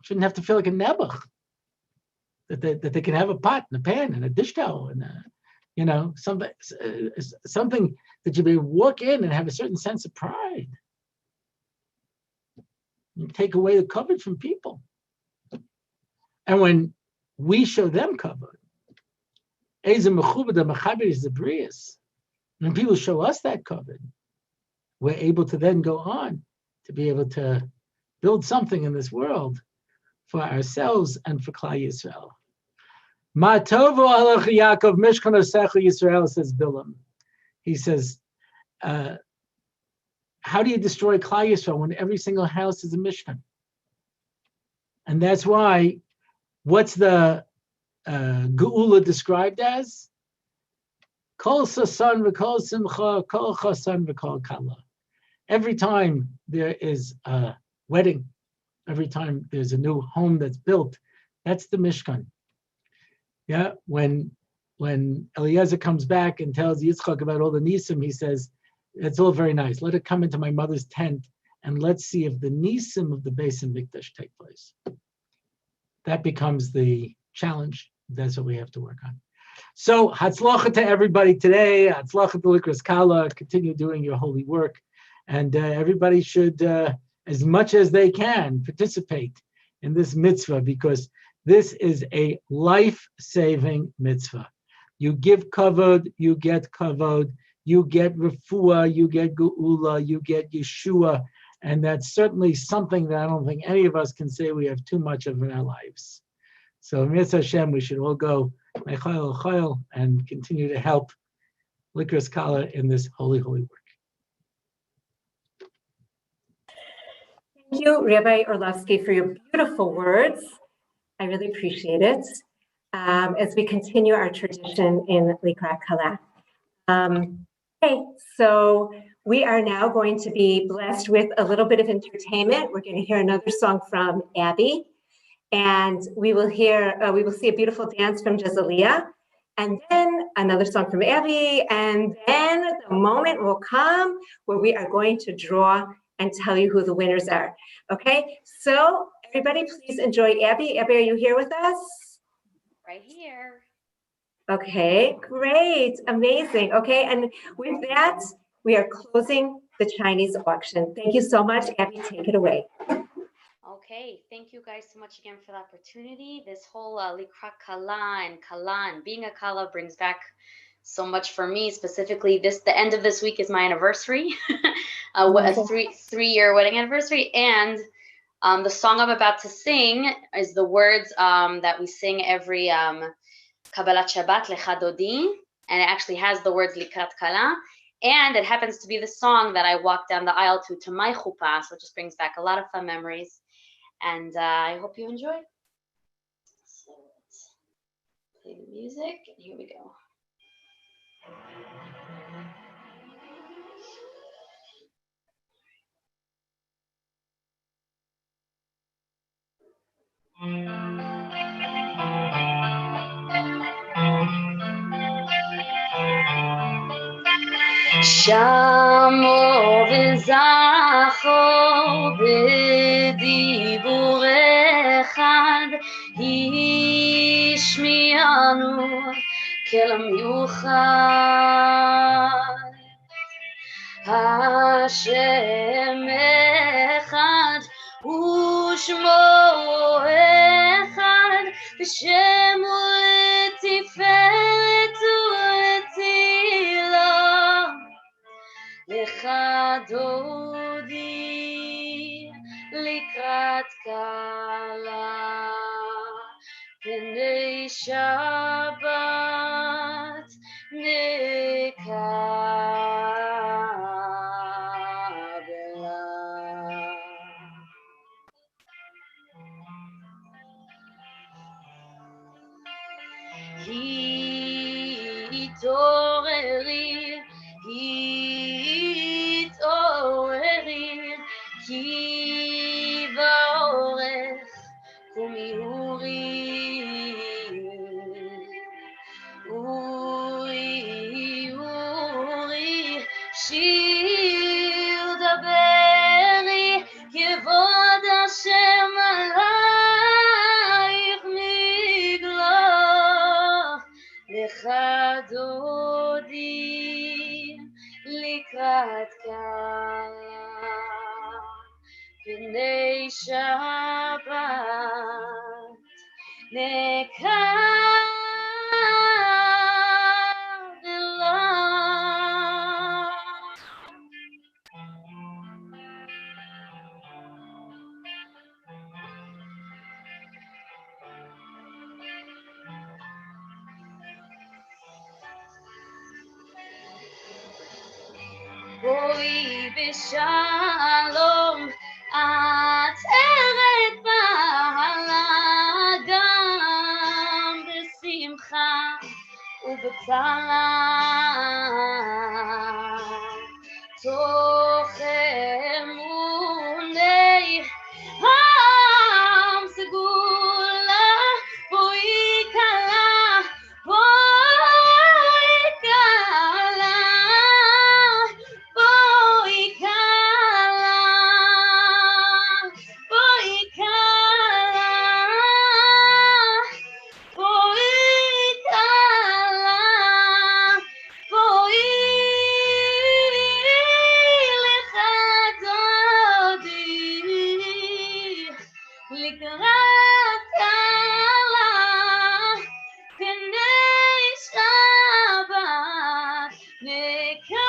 Shouldn't have to feel like a nebuch. That they can have a pot and a pan and a dish towel and something that you may walk in and have a certain sense of pride. You take away the covet from people. And when we show them covet, when people show us that covet, we're able to then go on to be able to build something in this world for ourselves and for Klal Yisrael. Ma tovo alach Yaakov mishkan osecha Yisrael, says Bilam. He says, how do you destroy Klal Yisrael when every single house is a mishkan? And that's why, what's the Geula described as? Kol sasan v'kol simcha, kol chasan v'kol kala. Every time there is a wedding, every time there's a new home that's built, that's the mishkan. Yeah, when Eliezer comes back and tells Yitzchak about all the nisim, he says, it's all very nice. Let it come into my mother's tent and let's see if the nisim of the Beis Hamikdash take place. That becomes the challenge. That's what we have to work on. So, Hatzlacha to everybody today. Hatzlacha to Likras Kala. Continue doing your holy work. And everybody should, as much as they can, participate in this mitzvah, because this is a life-saving mitzvah. You give kavod, you get kavod, you get refuah, you get geula, you get Yeshua, and that's certainly something that I don't think any of us can say we have too much of in our lives. So, Mitzvah Hashem, we should all go and continue to help Likras Kala in this holy work. Thank you, Rabbi Orlovsky, for your beautiful words. I really appreciate it. As we continue our tradition in Likras Kala. Okay, so we are now going to be blessed with a little bit of entertainment. We're going to hear another song from Abby, and we will see a beautiful dance from Jazalia, and then another song from Abby, and then the moment will come where we are going to draw and tell you who the winners are. Okay, so everybody please enjoy Abby. Abby, are you here with us? Right here. Okay, great, amazing. Okay, and with that, we are closing the Chinese auction. Thank you so much. Abby, take it away. Okay, thank you guys so much again for the opportunity. This whole Likras Kala and being a Kala brings back so much for me. Specifically, the end of this week is my anniversary, a three-year wedding anniversary, and the song I'm about to sing is the words that we sing every Kabbalat Shabbat Lecha Dodi, and it actually has the words Likrat Kala, and it happens to be the song that I walk down the aisle to my chuppah, so it just brings back a lot of fun memories, and I hope you enjoy. So let's play the music, and here we go. Shamo v'zacho b'dibur echad hishmianu kelam yuchad Hashem echad u'shmo echad v'shemo letiferet u'letila Lecha Dodi בני שבת נקבלה. התעוררי, התעוררי, כי באורך קומי אורי, אורי, אורי, שיר דברי, כבוד השם עלייך נגלה. לך דודי לקראת קלה, בני שבת בואי בשלום, את ערת בעלה, גם בשמחה ובצלה. תוך אמוני עם סגולה, בואי כלה, בואי כלה, בואי כלה, בואי כלה, בואי כלה, בואי לך דודי לקראת קלה, בני שבת נקבלה.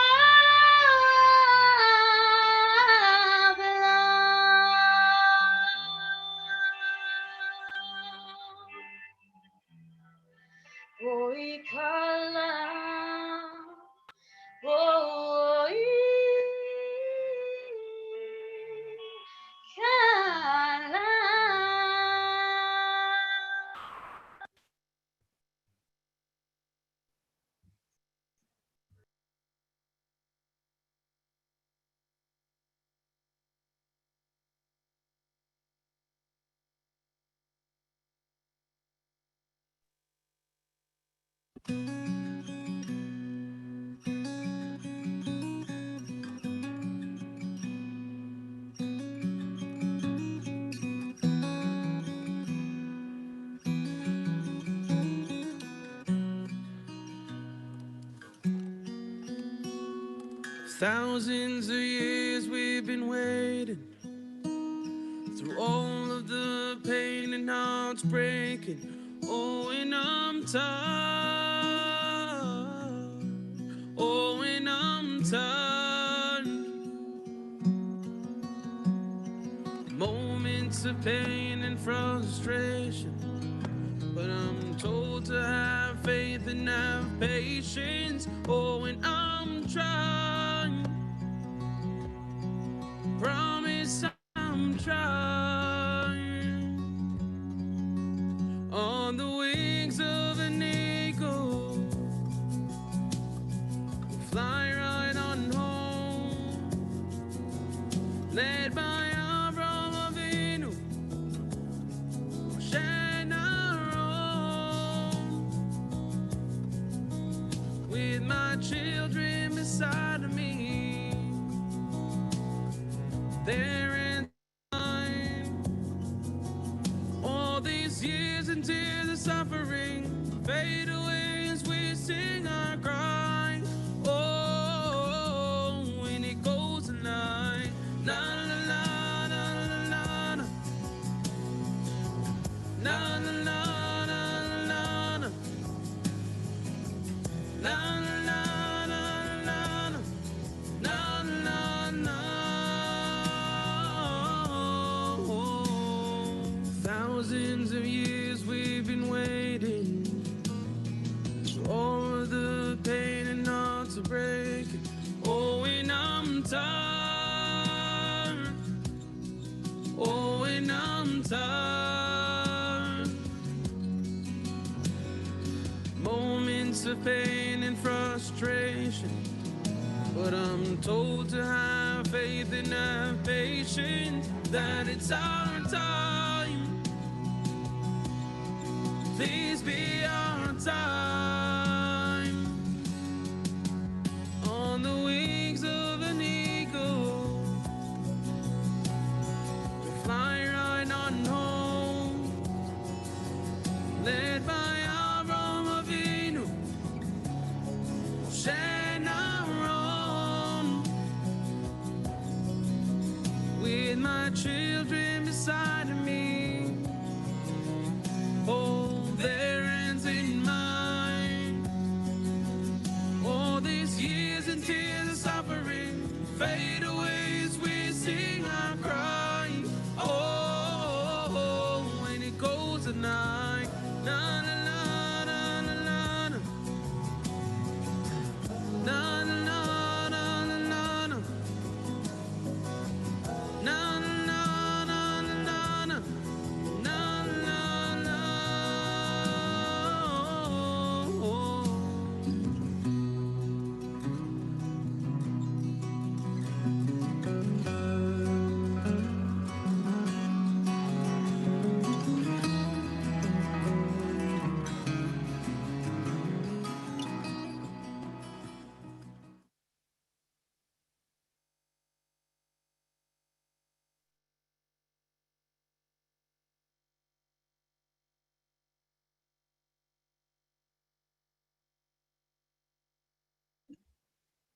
בואי כלה, בואי כלה. Thousands of years we've been waiting, through all of the pain and hearts breaking. Oh, and I'm tired. Oh, and I'm tired. Moments of pain and frustration, but I'm told to have faith and have patience. Oh, and I'm trying. Promise I'm trying. On the wings of an eagle, we'll fly right on home, led by Avram Avinu, Moshe Aaron, with my children beside me. There in time, all these years and tears of suffering fade away as we sing our cry. Oh, when it goes tonight, na na na na na na na na na na na na na. Thousands of years we've been moments of pain and frustration, but I'm told to have faith and have patience, that it's our time. Please be our time. On the wings of an eagle, we fly right on home, led by Avram Avinu, Shen Aaron, with my children beside me, hold their hands in mine. All these years and tears of suffering fade away as we sing our cry. Oh, when it goes at night, na na na na na na na na na na na na na. Na na na na na na na na na.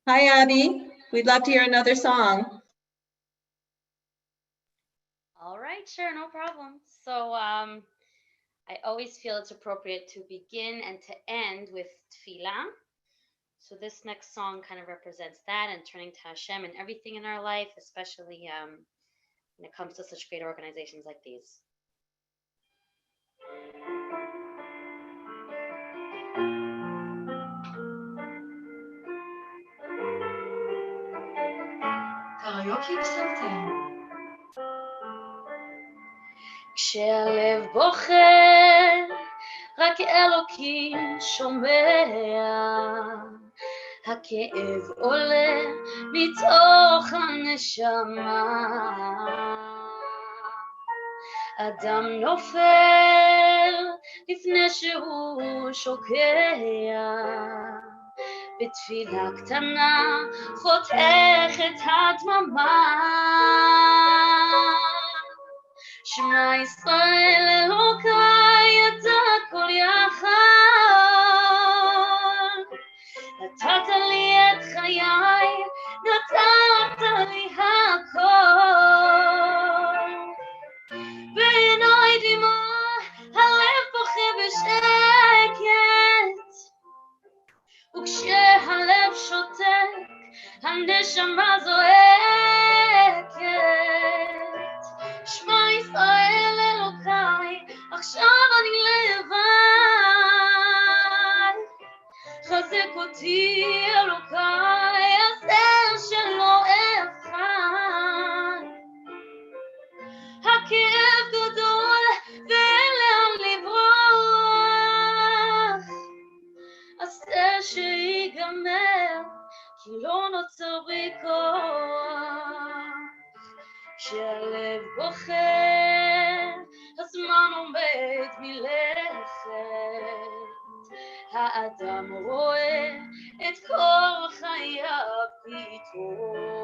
Hi, Abby. We'd love to hear another song. All right, sure, no problem. So I always feel it's appropriate to begin and to end with tefillah. So this next song kind of represents that, and turning to Hashem and everything in our life, especially when it comes to such great organizations like these. קריוקי פסנתר. כשהלב בוחר, רק אלוקים שומע, הכאב עולה מתוך הנשמה, אדם נופל לפני שהוא שוקע, בתפילה קטנה חותך את הדממה. שמע ישראל אלוקיי, אתה כל יחד, נתת לי את חיי, נתת לי הכל. בעיניי דמעה, הלב בוכה בשקט, וכשהלב שותק, הנשמה זועקת. שמע ישראל אלוקיי, עכשיו אני לבד, חזק אותי אלוקיי, הסר שלא אבחן. הכאב גדול ואין לאן לברוח, עשה שיגמר, כי לא נוצר בי כוח. כשהלב בוחר, הזמן עומד מלכת, האדם רואה את כל חייו פתאום,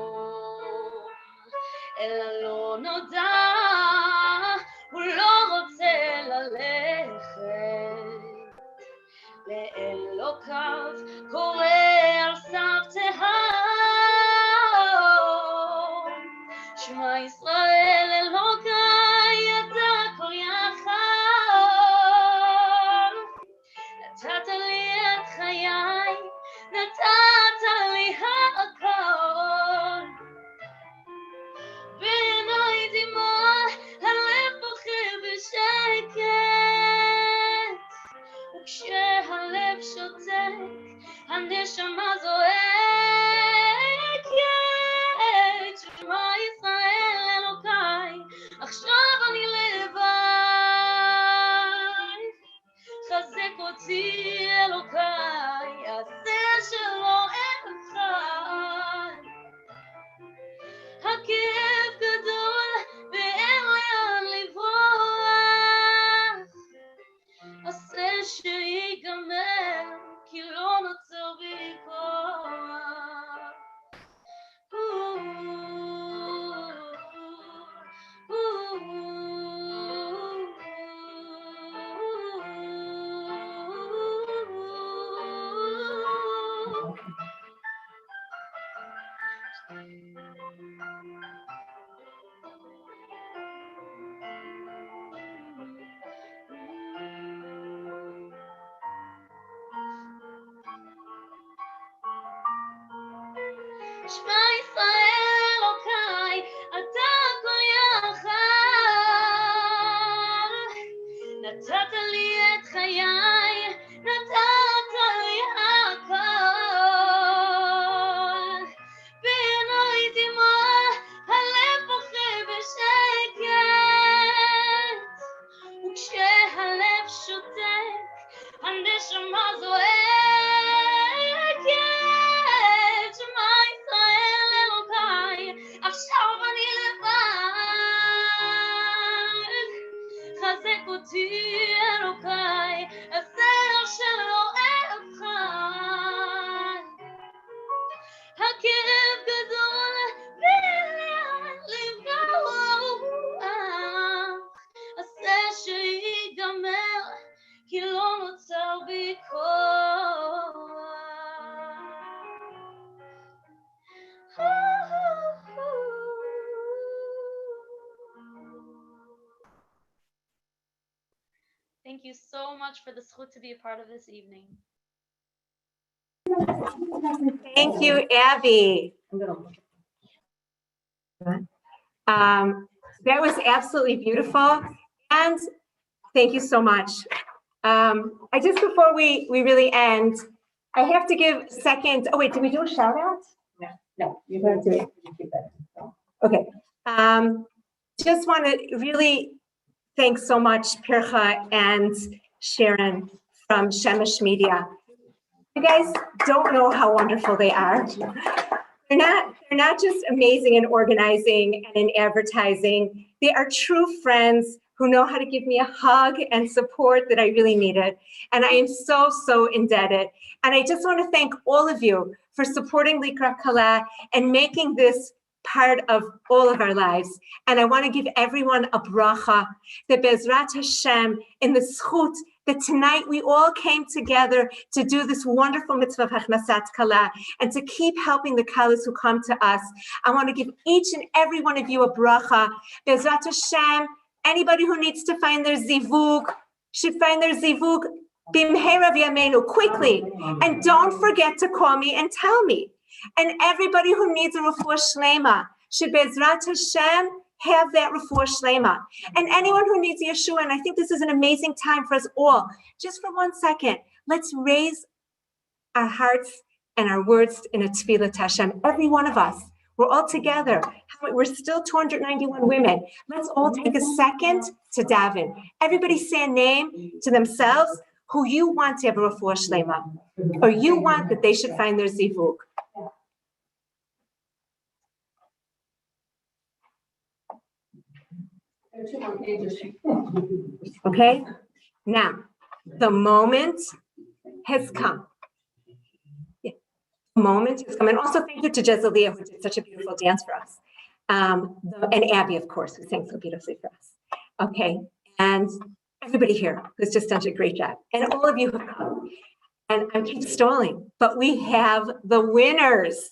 אל הלא נודע הוא לא רוצה ללכת, לאלוקיו קורא על סף תהום. שמע ישראל אלוקיי, אתה כל יחד, נתת לי את חיי, נתת לי הכל. בעיניי דמעה, הלב בוכה בשקט, וכשהלב שותק, הנשמה זועקת. שמע ישראל אלוקיי, עכשיו אני לבד, חזק אותי אלוקיי, שמע ישראל אלוקיי, אתה הכל יחד. נתת לי את חיי, נתת לי הכל. בעיניי דמעה, הלב בוכה בשקט. וכשהלב שותק, הנשמה זועקת. שמע ישראל אלוקיי, עכשיו אני לבד. חזק אותי אלוקיי, הסר שלא אבחן. הכאב גדול ואין לבכות, עשה שיגמר, כי לא נוצר בי כוח. Thank you so much for the zchut to be a part of this evening. Thank you, Abby. That was absolutely beautiful, and thank you so much. I just before we really end, I have to give a second. Oh wait, did we do a shout out? No, you don't do it. Okay. Just want to really thank so much Pircha and Sharon from Shemesh Media. You guys don't know how wonderful they are. They're not just amazing in organizing and in advertising. They are true friends who know how to give me a hug and support that I really needed. And I am so indebted. And I just want to thank all of you for supporting Likra Kala and making this part of all of our lives. And I want to give everyone a bracha that Bezrat Hashem in the zchut that tonight we all came together to do this wonderful mitzvah of Hachnasat Kala and to keep helping the Kalas who come to us. I want to give each and every one of you a bracha. Bezrat Hashem, anybody who needs to find their zivug should find their zivug bimhera v'yameinu, quickly. And don't forget to call me and tell me. And everybody who needs a refuah shlema should Bezrat Hashem have that refuah shlema. And anyone who needs Yeshua, and I think this is an amazing time for us all, just for 1 second, let's raise our hearts and our words in a tefillah to Hashem, every one of us. We're all together. We're still 291 women. Let's all take a second to daven. Everybody say a name to themselves who you want to have a refuah shlema, or you want that they should find their zivug. Okay, now the moment has come. Yeah. The moment has come. And also thank you to Jezaliyah, who did such a beautiful dance for us. And Abby, of course, who sang so beautifully for us. Okay, and everybody here who's just done a great job. And all of you who have come. And I keep stalling, but we have the winners.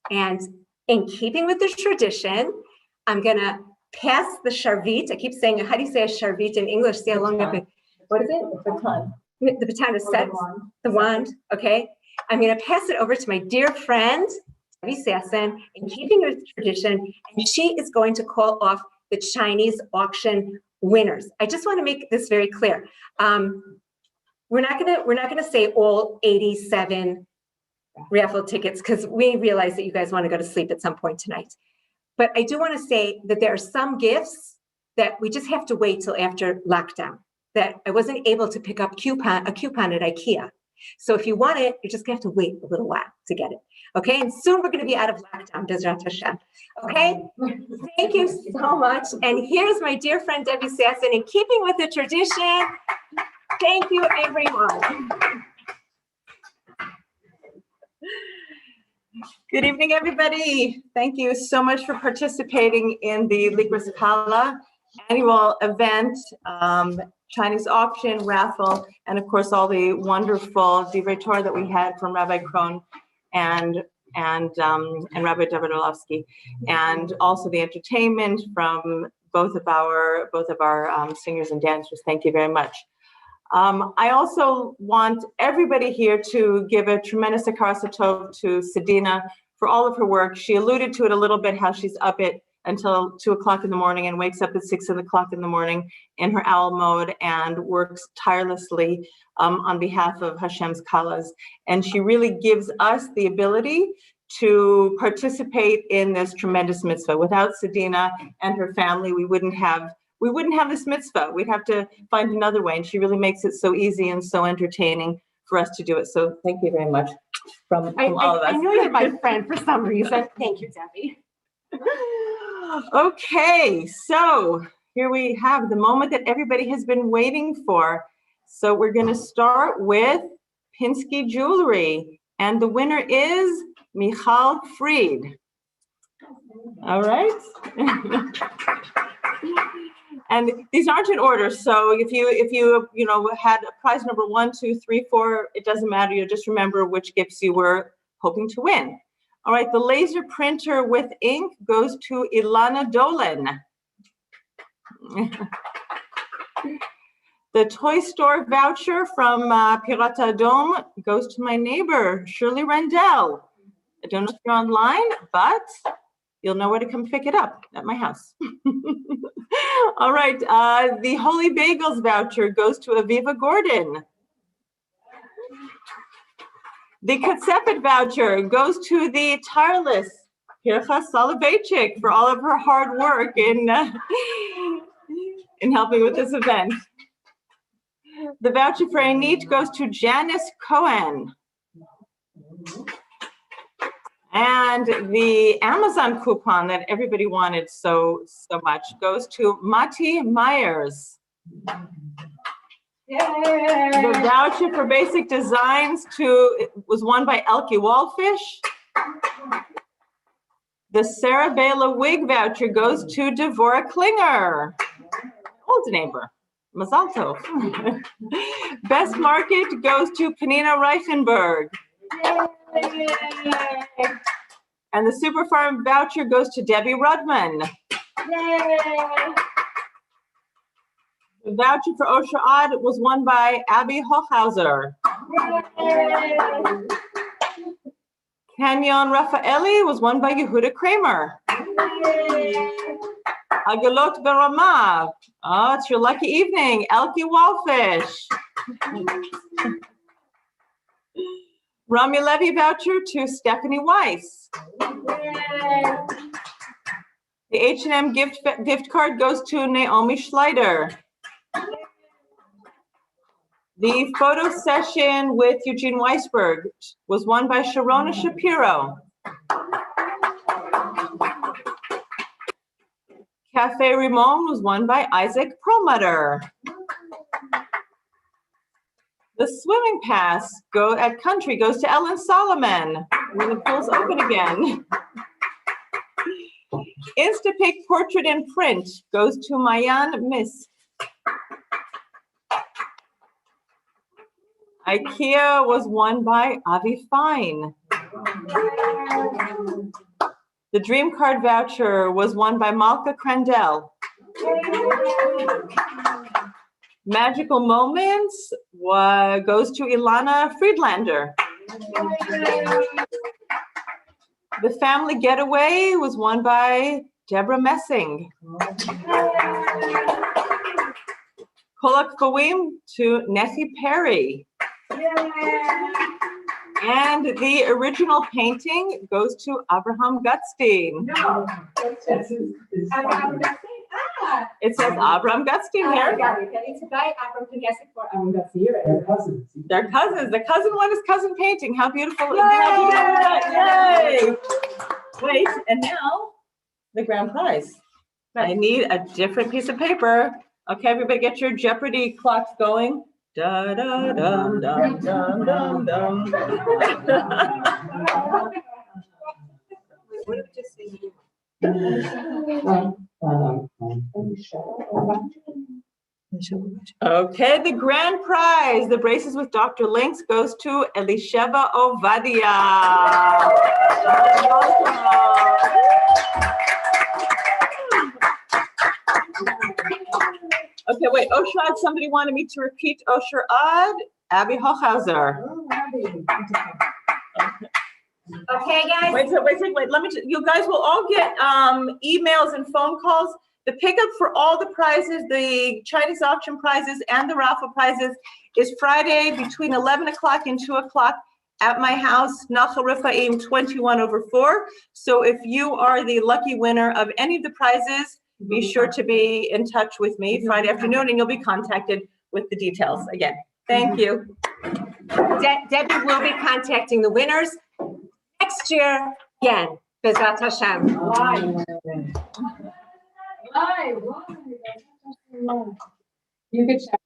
And in keeping with the tradition, I'm gonna pass the sharvit. I keep saying, how do you say a sharvit in English? See how long I've been, what is it? The baton. The baton is set, the wand, okay? I'm gonna pass it over to my dear friend, Debbie Sasson, in keeping with tradition, and she is going to call off the Chinese auction winners. I just wanna make this very clear. We're not gonna say all 87 raffle tickets, because we realize that you guys wanna go to sleep at some point tonight. But I do want to say that there are some gifts that we just have to wait till after lockdown, that I wasn't able to pick up a coupon at IKEA. So if you want it, you're just gonna have to wait a little while to get it. Okay, and soon we're gonna be out of lockdown, Bezrat Hashem. Okay, thank you so much. And here's my dear friend, Debbie Sasson, in keeping with the tradition. Thank you, everyone. Good evening, everybody. Thank you so much for participating in the Likra Kala annual event, Chinese auction, raffle, and of course, all the wonderful divrei Torah that we had from Rabbi Krohn and Rabbi David Orlovsky, and also the entertainment from both of our singers and dancers. Thank you very much. I also want everybody here to give a tremendous hakaras hatov to Sedina for all of her work. She alluded to it a little bit, how she's up at until 2 o'clock in the morning and wakes up at 6 o'clock in the morning in her owl mode and works tirelessly on behalf of Hashem's Kalas. And she really gives us the ability to participate in this tremendous mitzvah. Without Sadina and her family, we wouldn't have this mitzvah. We'd have to find another way. And she really makes it so easy and so entertaining for us to do it. So thank you very much from all of us. I know you're my friend for some reason. Thank you, Debbie. Okay, so here we have the moment that everybody has been waiting for. So we're going to start with Pinsky Jewelry, and the winner is Michal Fried. All right. And these aren't in order, so if you had prize number 1, 2, 3, 4, it doesn't matter. You just remember which gifts you were hoping to win. All right, the laser printer with ink goes to Ilana Dolan. The toy store voucher from Pirata Dome goes to my neighbor, Shirley Rendell. I don't know if you're online, but you'll know where to come pick it up at my house. All right, the Holy Bagels voucher goes to Aviva Gordon. The Katsepet voucher goes to the tireless Pircha Soloveitchik for all of her hard work in helping with this event. The voucher for Anit goes to Janice Cohen. And the Amazon coupon that everybody wanted so much goes to Mati Myers. Yay. The voucher for basic designs was won by Elke Wallfish. The Sarah Bela wig voucher goes to Devorah Klinger, old neighbor. Mazal tov. Best market goes to Panina Reichenberg. Yay. And the Super Farm voucher goes to Debbie Rudman. Yay. The voucher for Osher Odd was won by Abby Hochhauser. Yay. Canyon Raffaelli was won by Yehuda Kramer. Yay. Agalot Berama. Oh, it's your lucky evening. Elke Wallfish. Rami Levy voucher to Stephanie Weiss. Yay. The H&M gift card goes to Naomi Schleider. The photo session with Eugene Weisberg was won by Sharona Shapiro. Cafe Rimon was won by Isaac Perlmutter. The swimming pass at Country goes to Ellen Solomon when the pool's open again. Instapic Portrait in Print goes to Mayan Miss. IKEA was won by Avi Fine. The Dream Card voucher was won by Malka Crandell. Magical Moments goes to Ilana Friedlander. The Family Getaway was won by Deborah Messing. Kolak Fawim to Nessie Perry. And the original painting goes to Abraham Gutstein. It says Abraham Gutstein here. They're cousins. The cousin one is cousin painting. How beautiful. Yay! Wait, and now the grand prize. I need a different piece of paper. Okay, everybody get your Jeopardy clocks going. Da da dum dum dum dum dum. What did we just see? Okay, the grand prize, the braces with Dr. Lynx, goes to Elisheva Ovadia. Okay, wait, Osher Odd, somebody wanted me to repeat Osher Odd. Abby Hochhauser. Okay, guys? Wait, let me, you guys will all get emails and phone calls. The pickup for all the prizes, the Chinese auction prizes and the raffle prizes is Friday between 11 o'clock and 2 o'clock at my house, Nachal Rifaim 21/4. So if you are the lucky winner of any of the prizes, be sure to be in touch with me Friday afternoon and you'll be contacted with the details again. Thank you. Debbie will be contacting the winners next year again. Bezrat Hashem. You could shout.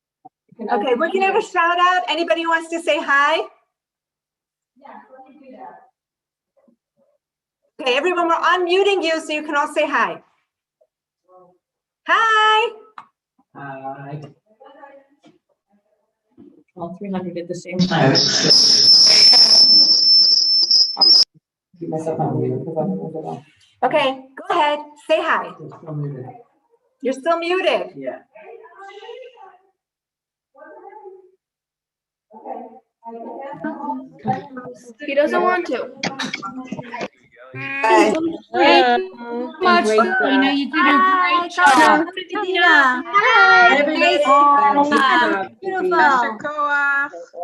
Okay, we can have a shout out. Anybody who wants to say hi? Okay, everyone, we're unmuting you so you can all say hi. Hi. Hi. All 300 at the same time. Keep myself on mute. Okay, go ahead. Say hi. You're still muted. Yeah. He doesn't want to. Hi. Much. Tina, you did a great job. Tina. Hi, everybody. Beautiful.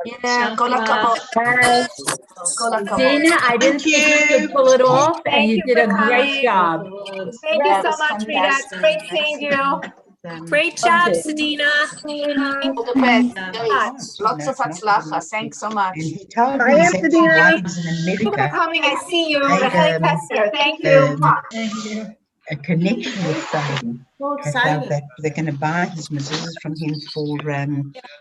Yeah, kol hakavod. Kol hakavod. Dana, I didn't think you could pull it off, and Thank you you did for a great coming. job. Thank you so much, Rita. It's great seeing you. Great job, Sedina. All the best. Lots of hatzlacha. Thanks so much. And he told Hi, me that Anthony. while he was in Thank you for America, coming. I see you. Hey, Rachel Kessler. Thank you. a connection with somebody had found that they're going to buy his missus from him for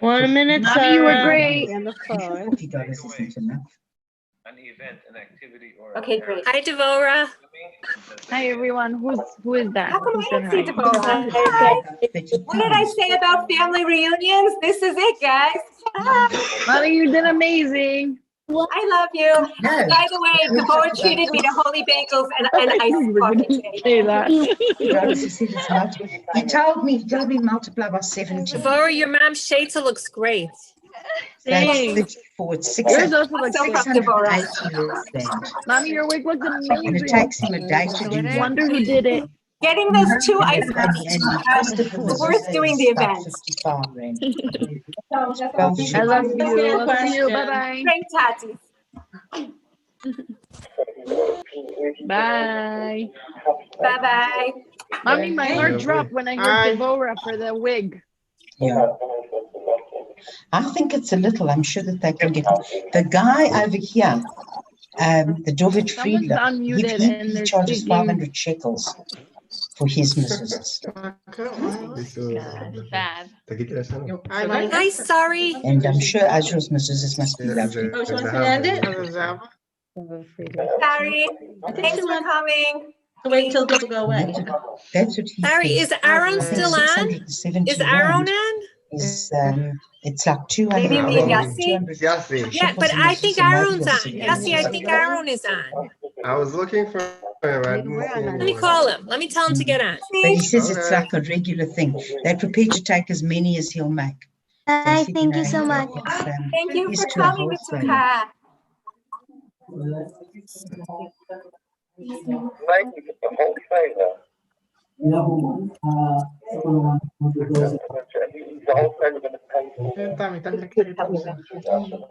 1 minute, Mommy, you were Sarah. great. $40 isn't enough. Okay, great. Hi, Devora. Hi, everyone. Who is that? How come Who I said don't see hi? Deborah? Hi. What did I say about family reunions? This is it, guys. Ah, Mommy, you did amazing. I love you. No. By the way, Deborah treated me to holy bagels and ice You were coffee gonna today. say that. He said it's not. He told me multiply by 70. Devora, your mom's Sheta looks great. That's Thanks. 34. It's Yours also looks So great. from Deborah. 680 less than. Mommy, your wig looks And it amazing. takes him a day to do one. Wonder who did it. Getting those two ice And coffees the cost of the is worth doing the about event. 55 rand. I love you. Love you. Bye-bye. Great, Tati. Bye. Bye-bye. Mommy, my heart dropped when I heard Devora for the wig. Yeah. I think it's a little. I'm sure that they can get the guy over here, the David Someone's Friedler. unmuted and He they're charges speaking. 500 shekels for his missus. Bad. Hi, sorry. And I'm sure Azrael's missus must be lovely. Oh, so want to end it? Sorry. Thanks for coming. Wait till people go away. That's what he Sorry, said. is Aaron I think still on? 670 Is Aaron rand on? is, it's like 200 Maybe me and rand, Yossi? 200 Yeah, but shekels I and think missus and Aaron's on. Azrael's Yossi, I think Aaron is on. I was looking for him. I didn't see Let me anyone. call him. Let me tell him to get on. But he says it's Okay. like a regular thing. They're prepared to take as many as he'll make. Hi, thank you so much. Thank you he's for to a coming, wholesaler. Mituka.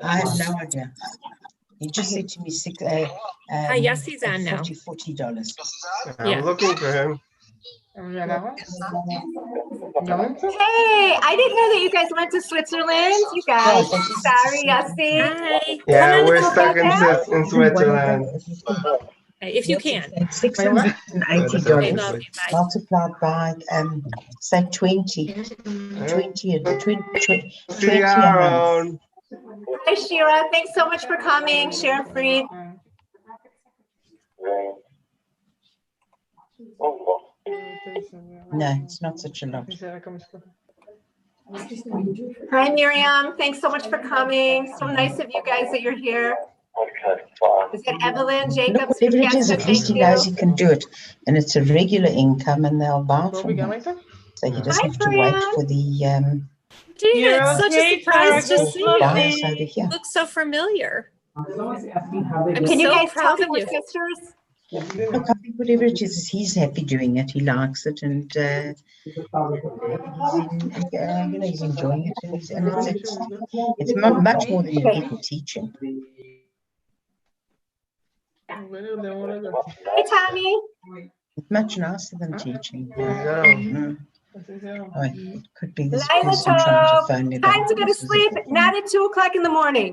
I have no idea. He just said to me Hi, Yossi's on now. $40. I'm Yeah. looking for him. Hey, I didn't know that you guys went to Switzerland. You guys. Sorry, Yossi. Hi. Yeah, Come on, we're let's stuck go in, back. in Switzerland. If you can. $680 I love you. Bye. multiplied by say 20. 20 See you around. Hi, Shira. Thanks so much for coming. Sharon Freed. No, it's not such a lot. Hi, Miriam. Thanks so much for coming. So nice of you guys that you're here. Is it Evelyn Look, Jacobs? whatever it is, at least he knows he can do it. And it's a regular income and they'll buy it from him. So he doesn't have to wait for the Gina, it's such a surprise to see buyers you. over here. You look so familiar. I'm Can you so guys tell proud that of we're you. sisters? Look, I think whatever it is he's happy doing it. He likes it, and he's he's enjoying it, and it's much more than anything teaching. Hey, Tommy. It's much nicer than teaching. Oh, it could be this Laila person trying to Tov. phone me Time back. to go to sleep, not at 2 o'clock in the morning.